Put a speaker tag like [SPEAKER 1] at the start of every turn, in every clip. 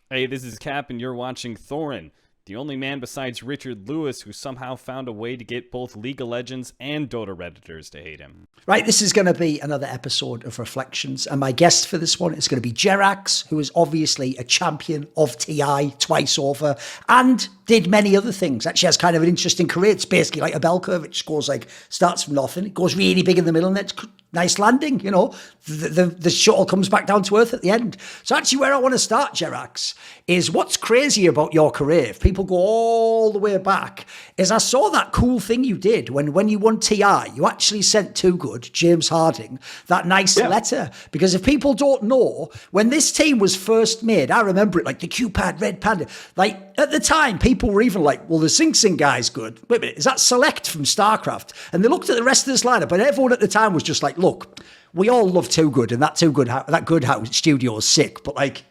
[SPEAKER 1] Hey, this is Cap, and you're watching Thorin, the only man besides Richard Lewis who somehow found a way to get both League of Legends and Dota Redditors to hate him.
[SPEAKER 2] Right, this is going to be another episode of Reflections, and my guest for this one is going to be JerAx, who is obviously a champion of TI twice over, and did many other things. Actually has kind of an interesting career. It's basically like a bell curve. It just goes like, starts from nothing, it goes really big in the middle, and it's nice landing, you know. The shuttle comes back down to earth at the end. So actually where I want to start, JerAx, is what's crazy about your career, if people go all the way back, is I saw that cool thing you did when you won TI. You actually sent Too Good, James Harding, that nice letter. Because if people don't know, when this team was first made, I remember it like the QPAD, Red Panda, like at the time, people were even like, well, the Sing Sing guy's good. Wait a minute, is that Select from StarCraft? And they looked at the rest of this lineup, and everyone at the time was just like, look, we all love Too Good, and that Good House studio is sick, but like,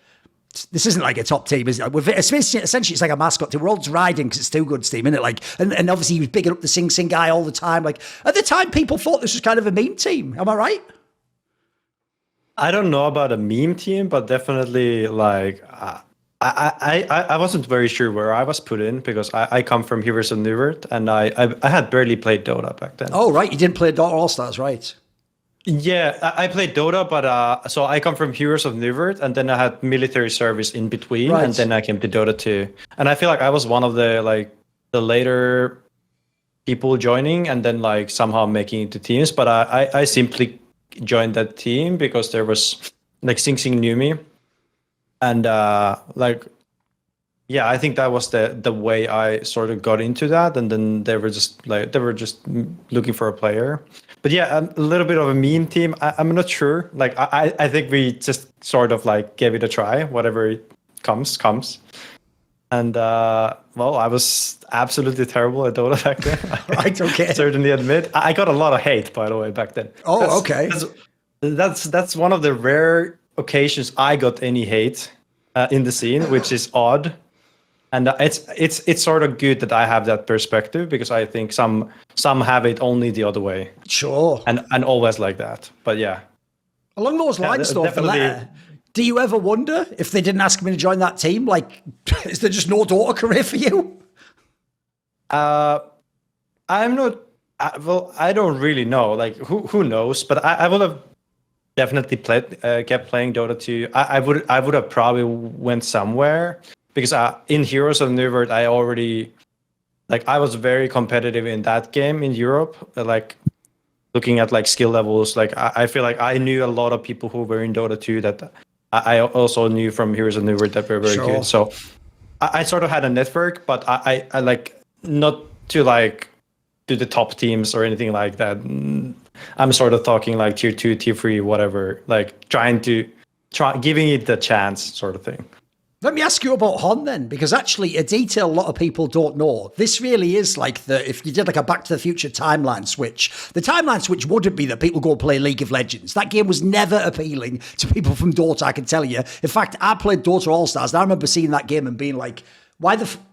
[SPEAKER 2] this isn't like a top team, is it? Essentially, it's like a mascot team. We're all riding because it's Too Good's team, isn't it? Like, and obviously he was bigging up the Sing Sing guy all the time. Like, at the time, people thought this was kind of a meme team. Am I right?
[SPEAKER 3] I don't know about a meme team, but definitely like I wasn't very sure where I was put in because I come from Heroes of Newerth, and I had barely played Dota back then.
[SPEAKER 2] Oh, right. You didn't play Dota All-Stars, right?
[SPEAKER 3] Yeah, I played Dota, but so I come from Heroes of Newerth, and then I had military service in between, and then I came to Dota 2. And I feel like I was one of the later people joining, and then like somehow making it to teams. But I simply joined that team because there was like Sing Sing knew me, and yeah, I think that was the way I sort of got into that, and then they were just looking for a player. But yeah, a little bit of a meme team. I'm not sure. Like I think we just sort of like gave it a try. Whatever it comes. And well, I was absolutely terrible at Dota back then.
[SPEAKER 2] Right. Okay.
[SPEAKER 3] Certainly admit. I got a lot of hate, by the way, back then.
[SPEAKER 2] Oh, okay.
[SPEAKER 3] That's one of the rare occasions I got any hate in the scene, which is odd. And it's sort of good that I have that perspective, because I think some have it only the other way.
[SPEAKER 2] Sure.
[SPEAKER 3] And always like that. But yeah.
[SPEAKER 2] Along those lines, though, the letter, do you ever wonder if they didn't ask me to join that team? Like, is there just no Dota career for you?
[SPEAKER 3] I'm not. Well, I don't really know. Like, who knows? But I would have definitely kept playing Dota 2. I would have probably went somewhere. Because in Heroes of Newerth, I already, like, I was very competitive in that game in Europe. Like, looking at like skill levels, like I feel like I knew a lot of people who were in Dota 2 that I also knew from Heroes of Newerth that were very good. So I sort of had a network, but I like not to like do the top teams or anything like that. I'm sort of talking like tier 2, tier 3, whatever. Like giving it the chance, sort of thing.
[SPEAKER 2] Let me ask you about Hon then, because actually a detail a lot of people don't know. This really is like if you did like a Back to the Future timeline switch, the timeline switch wouldn't be that people go play League of Legends. That game was never appealing to people from Dota, I can tell you. In fact, I played Dota All-Stars, and I remember seeing that game and being like,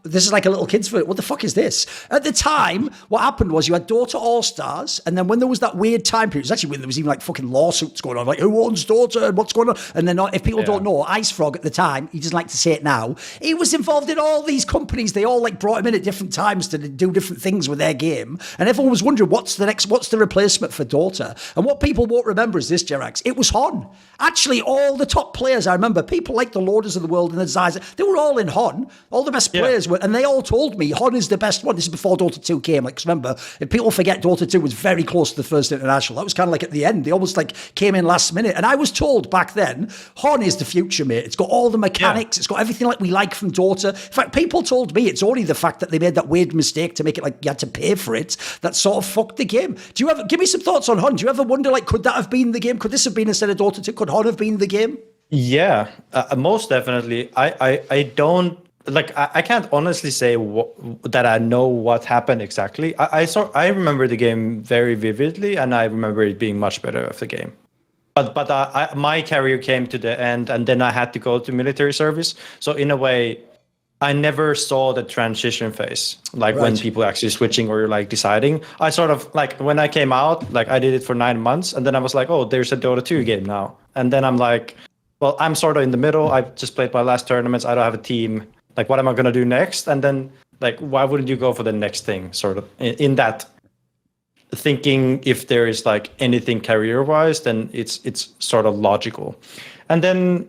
[SPEAKER 2] this is like a little kid's version. What the fuck is this? At the time, what happened was you had Dota All-Stars, and then when there was that weird time period, it was actually when there was even like fucking lawsuits going on, like who owns Dota and what's going on? And then if people don't know, IceFrog at the time, he doesn't like to say it now, he was involved in all these companies. They all like brought him in at different times to do different things with their game. And everyone was wondering, what's the replacement for Dota? And what people won't remember is this, JerAx. It was Hon. Actually, all the top players, I remember, people like the Loaders of the world and the Zais, they were all in Hon. All the best players were, and they all told me Hon is the best one. This is before Dota 2 came. Like, remember, if people forget, Dota 2 was very close to the first international. That was kind of like at the end. They almost like came in last minute. And I was told back then, Hon is the future, mate. It's got all the mechanics. It's got everything like we like from Dota. In fact, people told me it's only the fact that they made that weird mistake to make it like you had to pay for it that sort of fucked the game. Do you ever give me some thoughts on Hon? Do you ever wonder, like, could that have been the game? Could this have been instead of Dota 2? Could Hon have been the game?
[SPEAKER 3] Yeah, most definitely. I don't. Like, I can't honestly say that I know what happened exactly. I remember the game very vividly, and I remember it being much better of the game. But my career came to the end, and then I had to go to military service. So in a way, I never saw the transition phase, like when people actually switching or like deciding. I sort of like when I came out, like I did it for 9 months, and then I was like, oh, there's a Dota 2 game now, and then I'm like, well, I'm sort of in the middle. I just played my last tournaments. I don't have a team. Like, what am I gonna do next? And then, like, why wouldn't you go for the next thing? Sort of in that thinking, if there is like anything career-wise, then it's sort of logical. And then,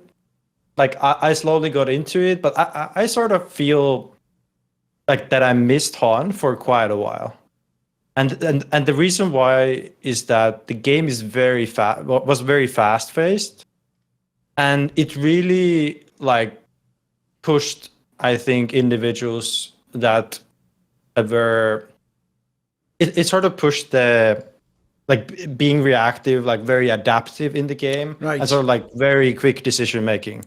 [SPEAKER 3] like, I slowly got into it, but I sort of feel like that I missed Han for quite a while. And the reason why is that the game is was very fast-paced, and it really like pushed, I think, individuals that were it sort of pushed the like being reactive, like very adaptive in the game,
[SPEAKER 2] right,
[SPEAKER 3] and sort of like very quick decision making.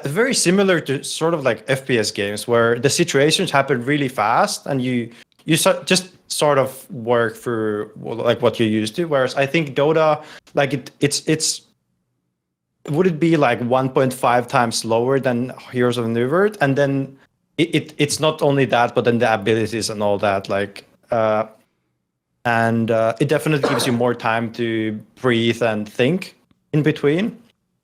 [SPEAKER 3] Very similar to sort of like FPS games where the situations happen really fast and you just sort of work through like what you're used to. Whereas I think Dota, like it's would it be like 1.5 times slower than Heroes of Newerth? And then it's not only that, but then the abilities and all that, like and it definitely gives you more time to breathe and think in between.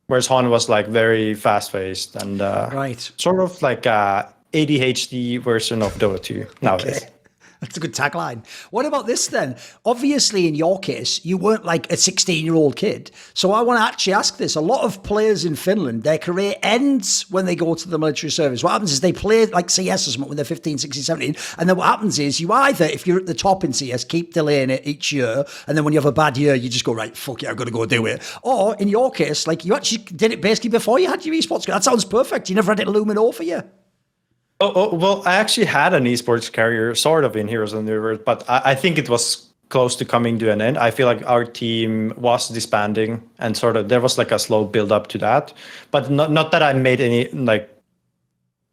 [SPEAKER 3] Whereas Han was like very fast-paced and
[SPEAKER 2] right,
[SPEAKER 3] sort of like a ADHD version of Dota 2 nowadays.
[SPEAKER 2] Okay. That's a good tagline. What about this then? Obviously, in your case, you weren't like a 16-year-old kid. So I want to actually ask this. A lot of players in Finland, their career ends when they go to the military service. What happens is they play like CS or something when they're 15, 16, 17. And then what happens is you either, if you're at the top in CS, keep delaying it each year. And then when you have a bad year, you just go, right, fuck it, I've got to go do it. Or in your case, like you actually did it basically before you had your esports. That sounds perfect. You never had it looming over you.
[SPEAKER 3] Oh, well, I actually had an esports career sort of in Heroes of Newerth, but I think it was close to coming to an end. I feel like our team was disbanding and sort of there was like a slow build up to that, but not that I made any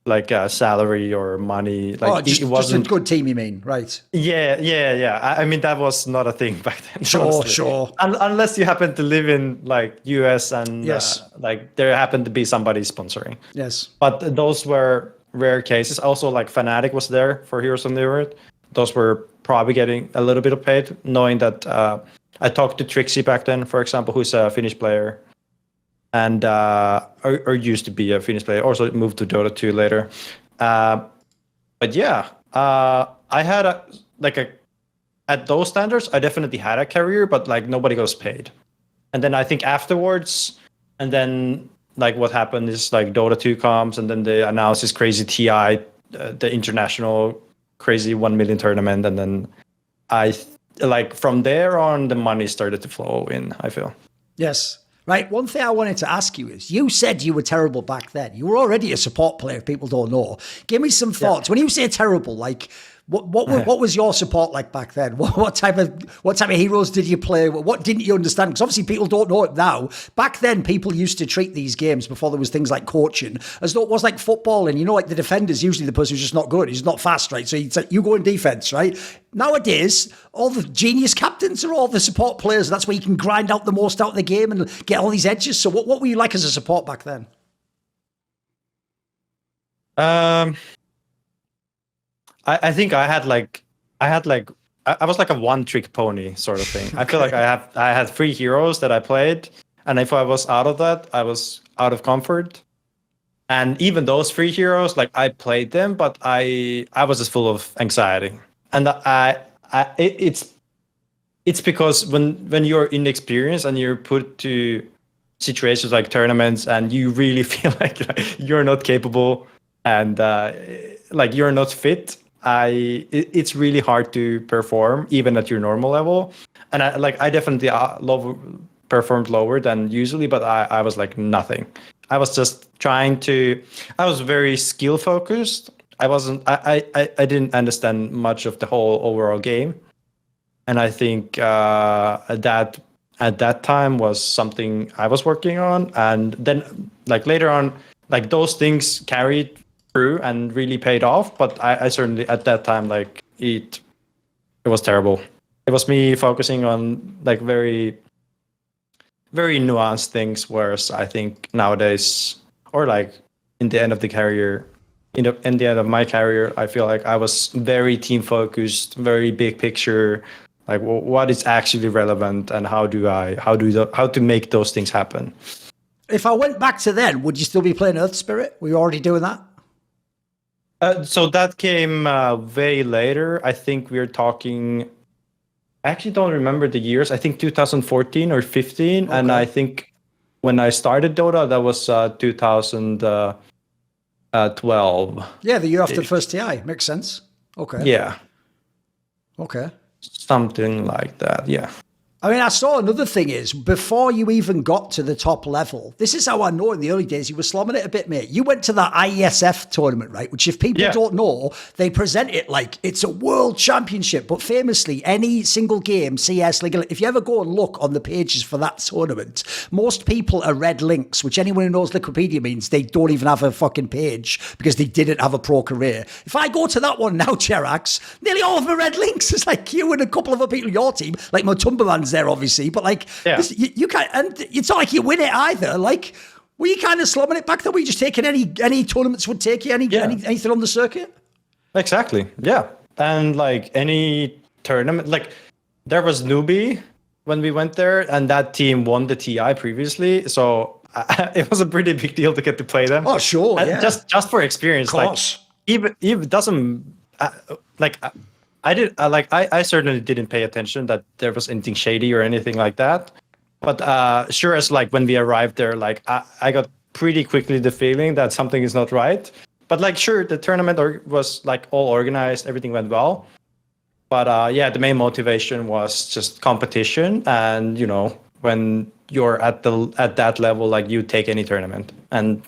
[SPEAKER 3] like salary or money. Like
[SPEAKER 2] just,
[SPEAKER 3] it wasn't
[SPEAKER 2] just a good team, you mean, right?
[SPEAKER 3] Yeah. I mean, that was not a thing back then.
[SPEAKER 2] Sure.
[SPEAKER 3] Unless you happen to live in like US and
[SPEAKER 2] yes,
[SPEAKER 3] like there happened to be somebody sponsoring.
[SPEAKER 2] Yes,
[SPEAKER 3] but those were rare cases. Also, like Fnatic was there for Heroes of Newerth. Those were probably getting a little bit of paid, knowing that I talked to Trixie back then, for example, who's a Finnish player, and or used to be a Finnish player. Also moved to Dota 2 later. But yeah, I had at those standards, I definitely had a career, but like nobody goes paid. And then I think afterwards, and then like what happened is like Dota 2 comes and then they announce this crazy TI, the international crazy 1 million tournament. And then like from there on, the money started to flow in, I feel.
[SPEAKER 2] Yes. Right. One thing I wanted to ask you is you said you were terrible back then. You were already a support player if people don't know. Give me some thoughts. Yeah. When you say terrible, like what was your support like back then? What type of heroes did you play? What didn't you understand? Because obviously people don't know it now. Back then, people used to treat these games before there was things like coaching as though it was like football. And you know, like the defender's usually the person who's just not good. He's not fast, right? So you go in defense, right? Nowadays, all the genius captains are all the support players. That's where you can grind out the most out of the game and get all these edges. So what were you like as a support back then?
[SPEAKER 3] I think I was like a one-trick pony sort of thing. I feel like I had 3 heroes that I played, and if I was out of that, I was out of comfort. And even those 3 heroes, like I played them, but I was just full of anxiety. And it's because when you're inexperienced and you're put to situations like tournaments and you really feel like you're not capable and like you're not fit, it's really hard to perform even at your normal level. And I definitely performed lower than usually, but I was like nothing. I was just I was very skill focused. I didn't understand much of the whole overall game. And I think that at that time was something I was working on. And then like later on, like those things carried through and really paid off. But I certainly at that time, like it was terrible. It was me focusing on like very, very nuanced things. Whereas I think nowadays, or like in the end of the career, in the end of my career, I feel like I was very team focused, very big picture, like what is actually relevant and how to make those things happen.
[SPEAKER 2] If I went back to then, would you still be playing Earth Spirit? Were you already doing that?
[SPEAKER 3] So that came way later. I think we're talking. I actually don't remember the years. I think 2014 or 15,
[SPEAKER 2] Okay.
[SPEAKER 3] and I think when I started Dota, that was 2012.
[SPEAKER 2] Yeah, the year after the first TI. Makes sense. Okay.
[SPEAKER 3] Yeah,
[SPEAKER 2] Okay.
[SPEAKER 3] something like that. Yeah.
[SPEAKER 2] I mean, I saw another thing is before you even got to the top level, this is how I know in the early days you were slomming it a bit, mate. You went to that IeSF tournament, right? Which, if people
[SPEAKER 3] Yeah.
[SPEAKER 2] don't know, they present it like it's a world championship. But famously, any single game, CS, League, if you ever go and look on the pages for that tournament, most people are red links, which anyone who knows Wikipedia means they don't even have a fucking page because they didn't have a pro career. If I go to that one now, JerAx, nearly all of them are red links. It's like you and a couple of other people in your team, like MATUMBAMAN's there, obviously, but like
[SPEAKER 3] Yeah.
[SPEAKER 2] you can't, and it's not like you win it either. Like, were you kind of slumming it back then? Were you just taking any tournaments would take you, anything on the circuit?
[SPEAKER 3] Exactly. Yeah. And like any tournament, like there was newbie when we went there, and that team won the TI previously, so it was a pretty big deal to get to play them.
[SPEAKER 2] Oh, sure,
[SPEAKER 3] And
[SPEAKER 2] yeah.
[SPEAKER 3] just for experience.
[SPEAKER 2] Of course.
[SPEAKER 3] Like even it doesn't like. I certainly didn't pay attention that there was anything shady or anything like that. But sure as like when we arrived there, like I got pretty quickly the feeling that something is not right. But like sure, the tournament was like all organized, everything went well. But yeah, the main motivation was just competition, and you know when you're at that level, like you take any tournament, and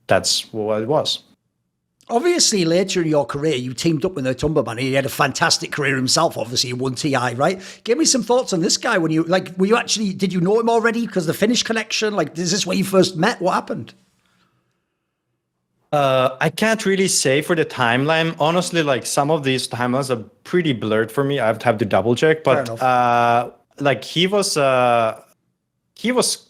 [SPEAKER 3] that's what it was.
[SPEAKER 2] Obviously, later in your career, you teamed up with MATUMBAMAN. He had a fantastic career himself. Obviously, he won TI, right? Give me some thoughts on this guy. Did you know him already because the Finnish connection? Like, is this where you first met? What happened?
[SPEAKER 3] I can't really say for the timeline. Honestly, like some of these timelines are pretty blurred for me. I have to double check. But like he was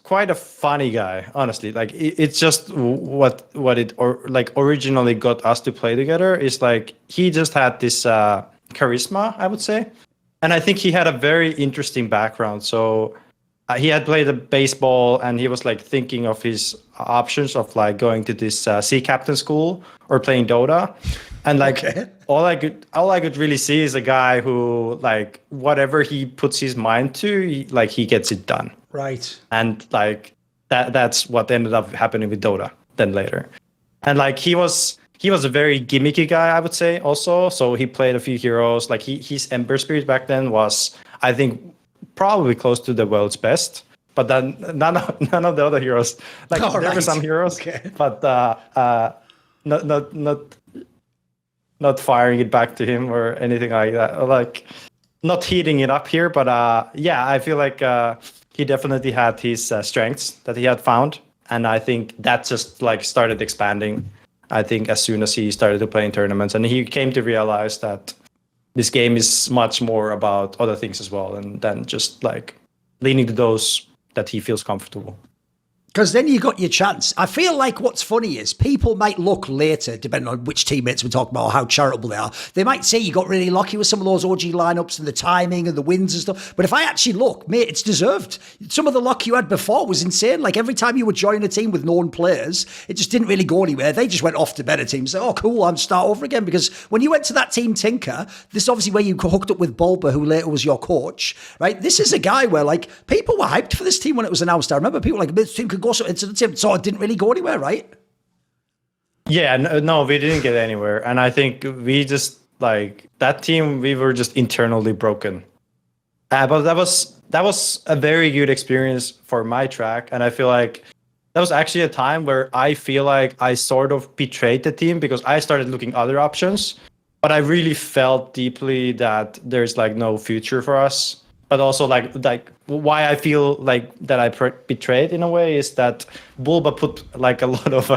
[SPEAKER 3] quite a funny guy, honestly. Like it's just what it originally got us to play together is like he just had this charisma, I would say, and I think he had a very interesting background. So he had played a baseball, and he was like thinking of his options of like going to this sea captain school or playing Dota, and like all I could really see is a guy who like whatever he puts his mind to, he gets it done.
[SPEAKER 2] Right.
[SPEAKER 3] And like that's what ended up happening with Dota then later. And like he was a very gimmicky guy, I would say also. So he played a few heroes. Like his Ember Spirit back then was, I think, probably close to the world's best. But then none of the other heroes. Like there were some heroes, but not firing it back to him or anything like that. Like not heating it up here, but yeah, I feel like he definitely had his strengths that he had found, and I think that just like started expanding. I think as soon as he started to play in tournaments, and he came to realize that this game is much more about other things as well, and then just like leaning to those that he feels comfortable.
[SPEAKER 2] Because then you got your chance. I feel like what's funny is people might look later, depending on which teammates we're talking about or how charitable they are. They might say you got really lucky with some of those OG lineups and the timing and the wins and stuff. But if I actually look, mate, it's deserved. Some of the luck you had before was insane. Like every time you would join a team with known players, it just didn't really go anywhere. They just went off to better teams. Oh, cool, I'm start over again. Because when you went to that team Tinker, this is obviously where you hooked up with Bulba, who later was your coach, right? This is a guy where like people were hyped for this team when it was announced. I remember people like, this team could go into the team. So it didn't really go anywhere, right?
[SPEAKER 3] Yeah, no, we didn't get anywhere. And I think we just like that team, we were just internally broken. But that was a very good experience for my track. And I feel like that was actually a time where I feel like I sort of betrayed the team because I started looking other options. But I really felt deeply that there's like no future for us. But also like why I feel like that I betrayed in a way is that Bulba put like a lot of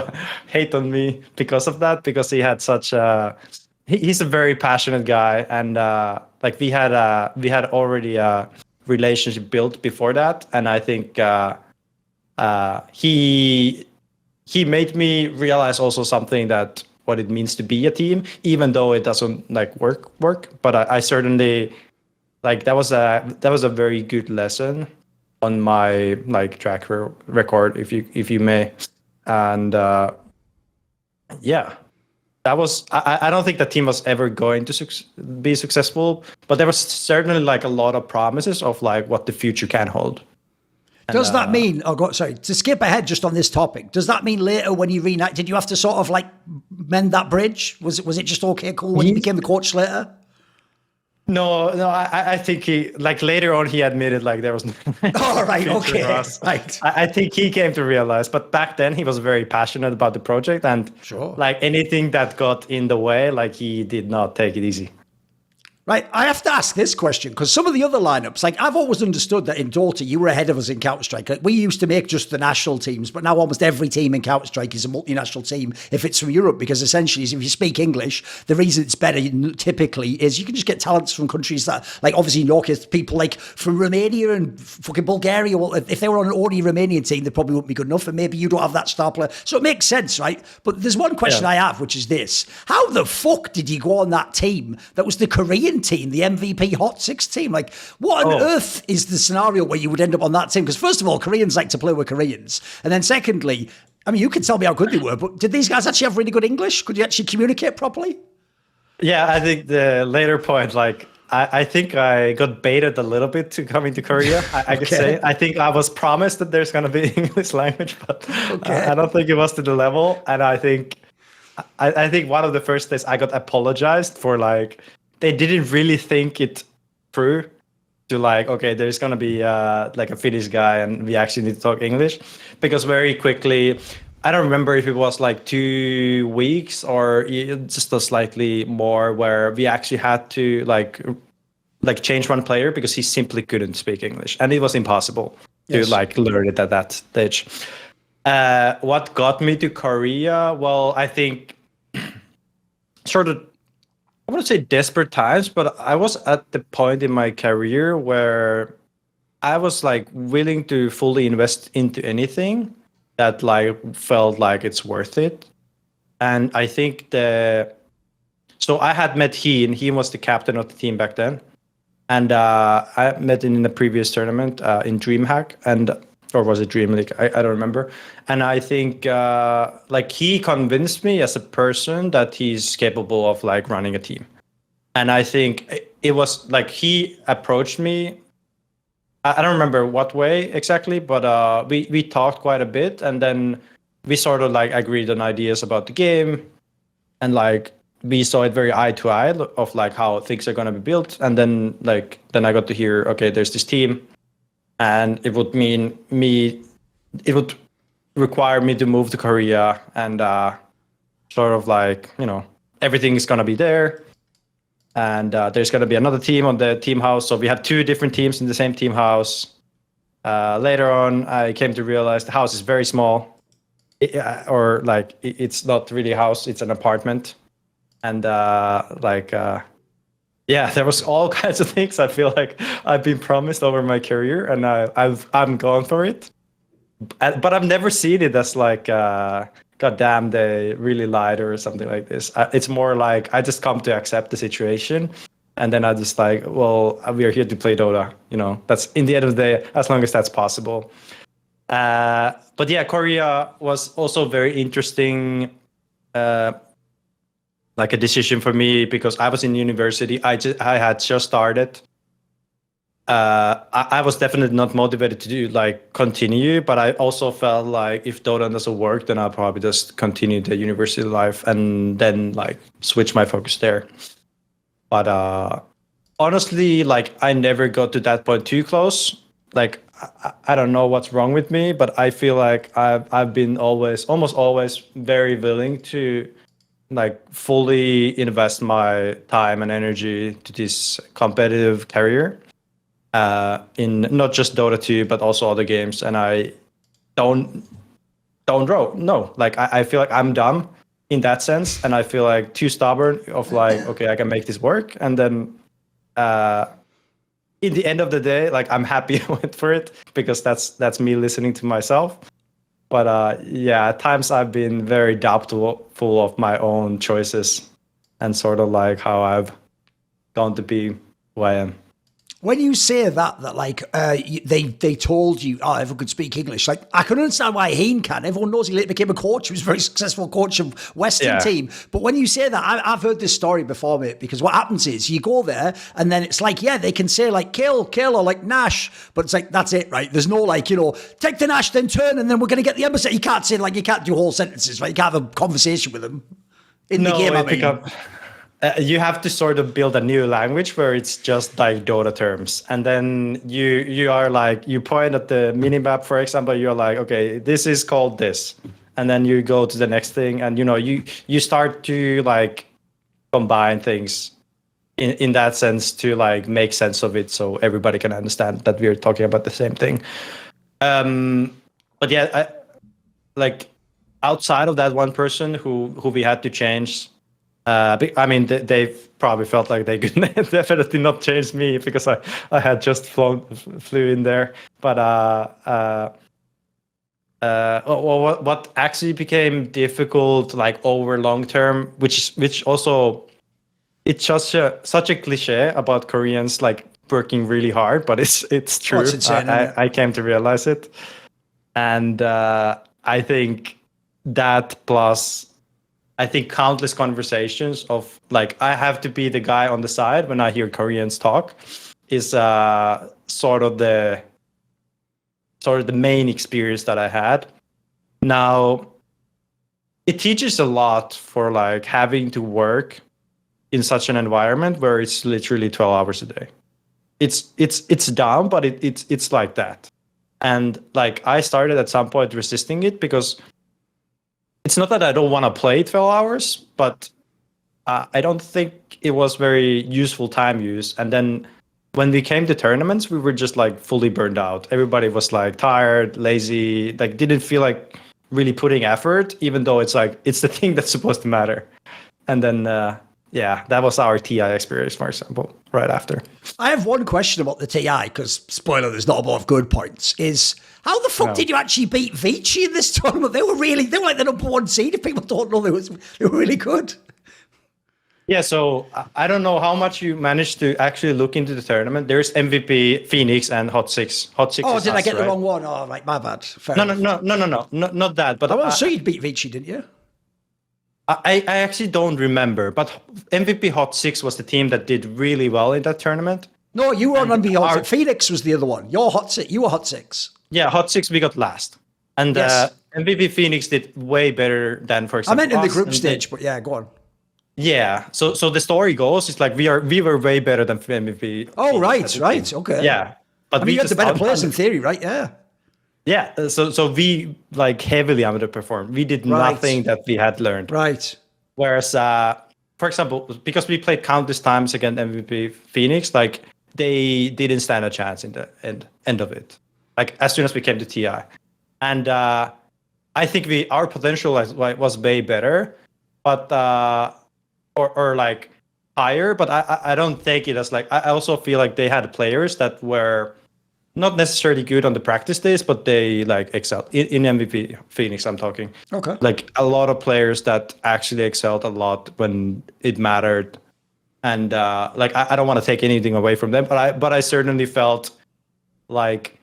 [SPEAKER 3] hate on me because of that, because he had such a he's a very passionate guy, and like we had already a relationship built before that, and I think he made me realize also something, that what it means to be a team, even though it doesn't like work. But I certainly. Like that was a very good lesson. on my like track record, if you may. And yeah, that was I don't think the team was ever going to be successful, but there was certainly like a lot of promises of like what the future can hold.
[SPEAKER 2] Does that mean, sorry, to skip ahead just on this topic, does that mean later when you reunite, did you have to sort of like mend that bridge? Was it just okay, cool when you became the coach later?
[SPEAKER 3] No, I think he, like later on, he admitted like there was no
[SPEAKER 2] oh, right, okay, right.
[SPEAKER 3] I think he came to realize, but back then he was very passionate about the project, and
[SPEAKER 2] sure,
[SPEAKER 3] like anything that got in the way, like he did not take it easy.
[SPEAKER 2] Right, I have to ask this question because some of the other lineups, like I've always understood that in Dota, you were ahead of us in Counter-Strike. Like, we used to make just the national teams, but now almost every team in Counter-Strike is a multinational team if it's from Europe, because essentially, if you speak English, the reason it's better typically is you can just get talents from countries that, like obviously in your case, people like from Romania and fucking Bulgaria. Well, if they were on an only Romanian team, they probably wouldn't be good enough, and maybe you don't have that star player. So it makes sense, right? But there's one question I have, which is this: how the fuck did you go on that team that was the Korean team, the MVP HOT6ix team? Like, what on earth is the scenario where you would end up on that team? Because first of all, Koreans like to play with Koreans, and then secondly, I mean, you can tell me how good they were, but did these guys actually have really good English? Could you actually communicate properly?
[SPEAKER 3] Yeah, I think the later point, like I think I got baited a little bit to coming to Korea. I could say I think I was promised that there's gonna be English language, but I don't think it was to the level. And I think one of the first days I got apologized for, like, they didn't really think it through to like, okay, there's going to be like a Finnish guy and we actually need to talk English, because very quickly, I don't remember if it was like 2 weeks or just a slightly more, where we actually had to like change one player because he simply couldn't speak English, and it was impossible to like learn it at that stage. What got me to Korea? Well, I think sort of, I wouldn't say desperate times, but I was at the point in my career where I was like willing to fully invest into anything that like felt like it's worth it. And I think so I had met he was the captain of the team back then. And I met him in the previous tournament in DreamHack, or was it Dream League? I don't remember. And I think like he convinced me as a person that he's capable of like running a team. And I think it was like he approached me. I don't remember what way exactly, but we talked quite a bit, and then we sort of like agreed on ideas about the game, and like we saw it very eye to eye of like how things are going to be built. And then I got to hear, okay, there's this team, and it would mean it would require me to move to Korea, and sort of like, you know, everything is going to be there, and there's going to be another team on the team house. So we had 2 different teams in the same team house. Later on, I came to realize the house is very small, it's not really a house, it's an apartment. And yeah, there was all kinds of things I feel like I've been promised over my career, and I'm going for it. But I've never seen it as like, God damn, they really lied or something like this. It's more like I just come to accept the situation, and then I just like, well, we are here to play Dota. You know, that's in the end of the day, as long as that's possible. But yeah, Korea was also very interesting. Like a decision for me, because I was in university. I had just started. I was definitely not motivated to do like continue, but I also felt like if Dota doesn't work, then I'll probably just continue the university life and then like switch my focus there. But honestly, like I never got to that point too close. Like I don't know what's wrong with me, but I feel like I've been almost always very willing to like fully invest my time and energy to this competitive career in not just Dota 2 but also other games. And I don't no, like I feel like I'm dumb in that sense, and I feel like too stubborn of like, okay, I can make this work. And then in the end of the day, like I'm happy I went for it, because that's me listening to myself. But yeah, at times I've been very doubtful of my own choices and sort of like how I've gone to be who I am.
[SPEAKER 2] When you say that like they told you, oh, everyone could speak English, like I can understand why Heen can. Everyone knows he later became a coach. He was a very successful coach of Western team. But when you say that, I've heard this story before, mate, because what happens is you go there and then it's like, yeah, they can say like kill, or like Nash, but it's like, that's it, right? There's no like, take the Nash, then turn, and then we're going to get the embassy. You can't say like, you can't do whole sentences, right? You can't have a conversation with them in the game. I mean.
[SPEAKER 3] You have to sort of build a new language where it's just like Dota terms, and then you are like, you point at the minimap, for example, you're like, okay, this is called this, and then you go to the next thing, and you start to like combine things in that sense to like make sense of it, so everybody can understand that we're talking about the same thing. But yeah, like outside of that one person who we had to change. I mean, they've probably felt like they could definitely not change me because I had just flew in there. But what actually became difficult, like over long term, which also it's such a cliche about Koreans like working really hard, but it's true.
[SPEAKER 2] Insane,
[SPEAKER 3] I came to realize it, and I think that plus. I think countless conversations of like, I have to be the guy on the side when I hear Koreans talk is sort of the main experience that I had. Now, it teaches a lot for like having to work in such an environment where it's literally 12 hours a day. It's dumb, but it's like that. And like I started at some point resisting it because it's not that I don't want to play 12 hours, but I don't think it was very useful time use. And then when we came to tournaments, we were just like fully burned out. Everybody was like tired, lazy, like didn't feel like really putting effort, even though it's like, it's the thing that's supposed to matter. And then, yeah, that was our TI experience, for example, right after.
[SPEAKER 2] I have one question about the TI, because spoiler, there's not a lot of good points, is how the fuck did you actually beat Vici in this tournament? They were like the number one seed. If people don't know, they were really good.
[SPEAKER 3] Yeah, so I don't know how much you managed to actually look into the tournament. There's MVP, Phoenix, and HOT6ix. HOT6ix.
[SPEAKER 2] Oh, did I get the wrong one? Oh, right, my bad.
[SPEAKER 3] No, not that. But
[SPEAKER 2] I was sure you'd beat Vici, didn't you?
[SPEAKER 3] I actually don't remember, but MVP HOT6ix was the team that did really well in that tournament.
[SPEAKER 2] No, you were on MVP HOT6ix. Phoenix was the other one. You were HOT6ix.
[SPEAKER 3] Yeah, HOT6ix we got last. And MVP Phoenix did way better than, for example,
[SPEAKER 2] I meant in the group stage, but yeah, go on.
[SPEAKER 3] Yeah, so the story goes, it's like we were way better than MVP.
[SPEAKER 2] Oh, right, okay.
[SPEAKER 3] Yeah. But
[SPEAKER 2] I mean, you had the better players in theory, right? Yeah.
[SPEAKER 3] Yeah, so we like heavily underperformed. We did nothing that we had learned.
[SPEAKER 2] Right.
[SPEAKER 3] Whereas, for example, because we played countless times against MVP Phoenix, like they didn't stand a chance in the end of it. Like as soon as we came to TI, and I think our potential was way better, but or like higher. But I don't take it as like, I also feel like they had players that were not necessarily good on the practice days, but they like excelled in MVP Phoenix. I'm talking.
[SPEAKER 2] Okay.
[SPEAKER 3] Like a lot of players that actually excelled a lot when it mattered, and like I don't want to take anything away from them, but I certainly felt like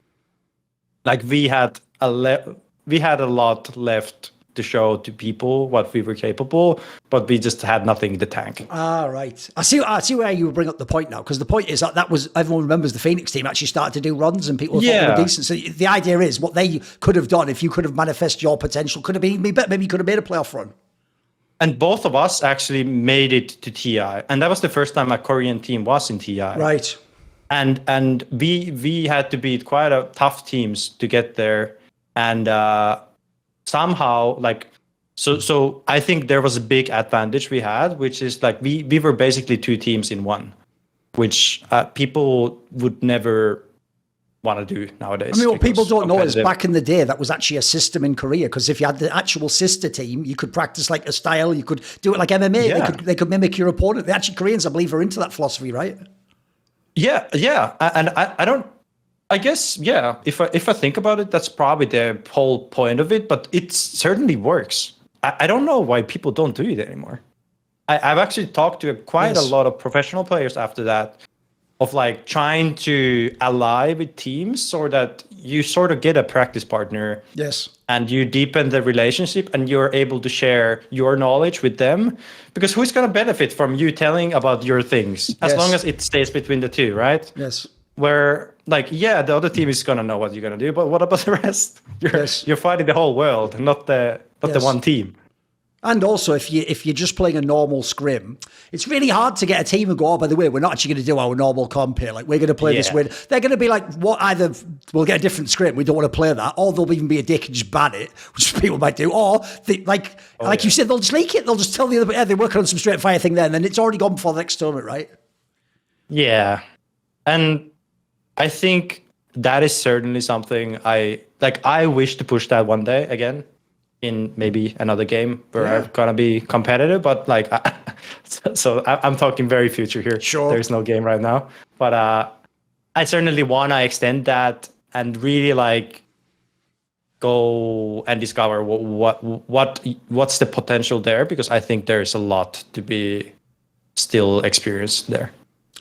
[SPEAKER 3] we had a lot left to show to people what we were capable, but we just had nothing in the tank.
[SPEAKER 2] Ah, right. I see where you bring up the point now, because the point is that was, everyone remembers the Phoenix team actually started to do runs and people thought they were decent. So the idea is what they could have done if you could have manifested your potential could have been, maybe you could have made a playoff run.
[SPEAKER 3] And both of us actually made it to TI, and that was the first time a Korean team was in TI.
[SPEAKER 2] Right.
[SPEAKER 3] And we had to beat quite a tough teams to get there, and somehow like so I think there was a big advantage we had, which is like we were basically two teams in one, which people would never want to do nowadays.
[SPEAKER 2] I mean, what people don't know is back in the day, that was actually a system in Korea, because if you had the actual sister team, you could practice like a style, you could do it like MMA,
[SPEAKER 3] Yeah.
[SPEAKER 2] they could mimic your opponent. The actually Koreans, I believe, are into that philosophy, right?
[SPEAKER 3] Yeah, and I don't. I guess, yeah. If I think about it, that's probably the whole point of it. But it certainly works. I don't know why people don't do it anymore. I've actually talked to quite a lot of professional players after that, of like trying to ally with teams so that you sort of get a practice partner.
[SPEAKER 2] Yes.
[SPEAKER 3] And you deepen the relationship and you're able to share your knowledge with them, because who's going to benefit from you telling about your things as long as it stays between the two, right?
[SPEAKER 2] Yes.
[SPEAKER 3] Where like, yeah, the other team is going to know what you're going to do, but what about the rest? You're fighting the whole world, not the one team.
[SPEAKER 2] And also, if you're just playing a normal scrim, it's really hard to get a team and go, oh, by the way, we're not actually going to do our normal comp here. Like, we're going to play this win. They're going to be like, what? Either we'll get a different scrim, we don't want to play that, or they'll even be a dick and just ban it, which people might do. Or, you said, they'll just leak it. They'll just tell the other, yeah, they're working on some straight fire thing there, and then it's already gone before the next tournament, right?
[SPEAKER 3] Yeah. And I think that is certainly something I wish to push that one day again. In maybe another game where I'm gonna be competitive, but like, so I'm talking very future here.
[SPEAKER 2] Sure,
[SPEAKER 3] there's no game right now, but I certainly wanna extend that and really like go and discover what's the potential there, because I think there's a lot to be still experienced there.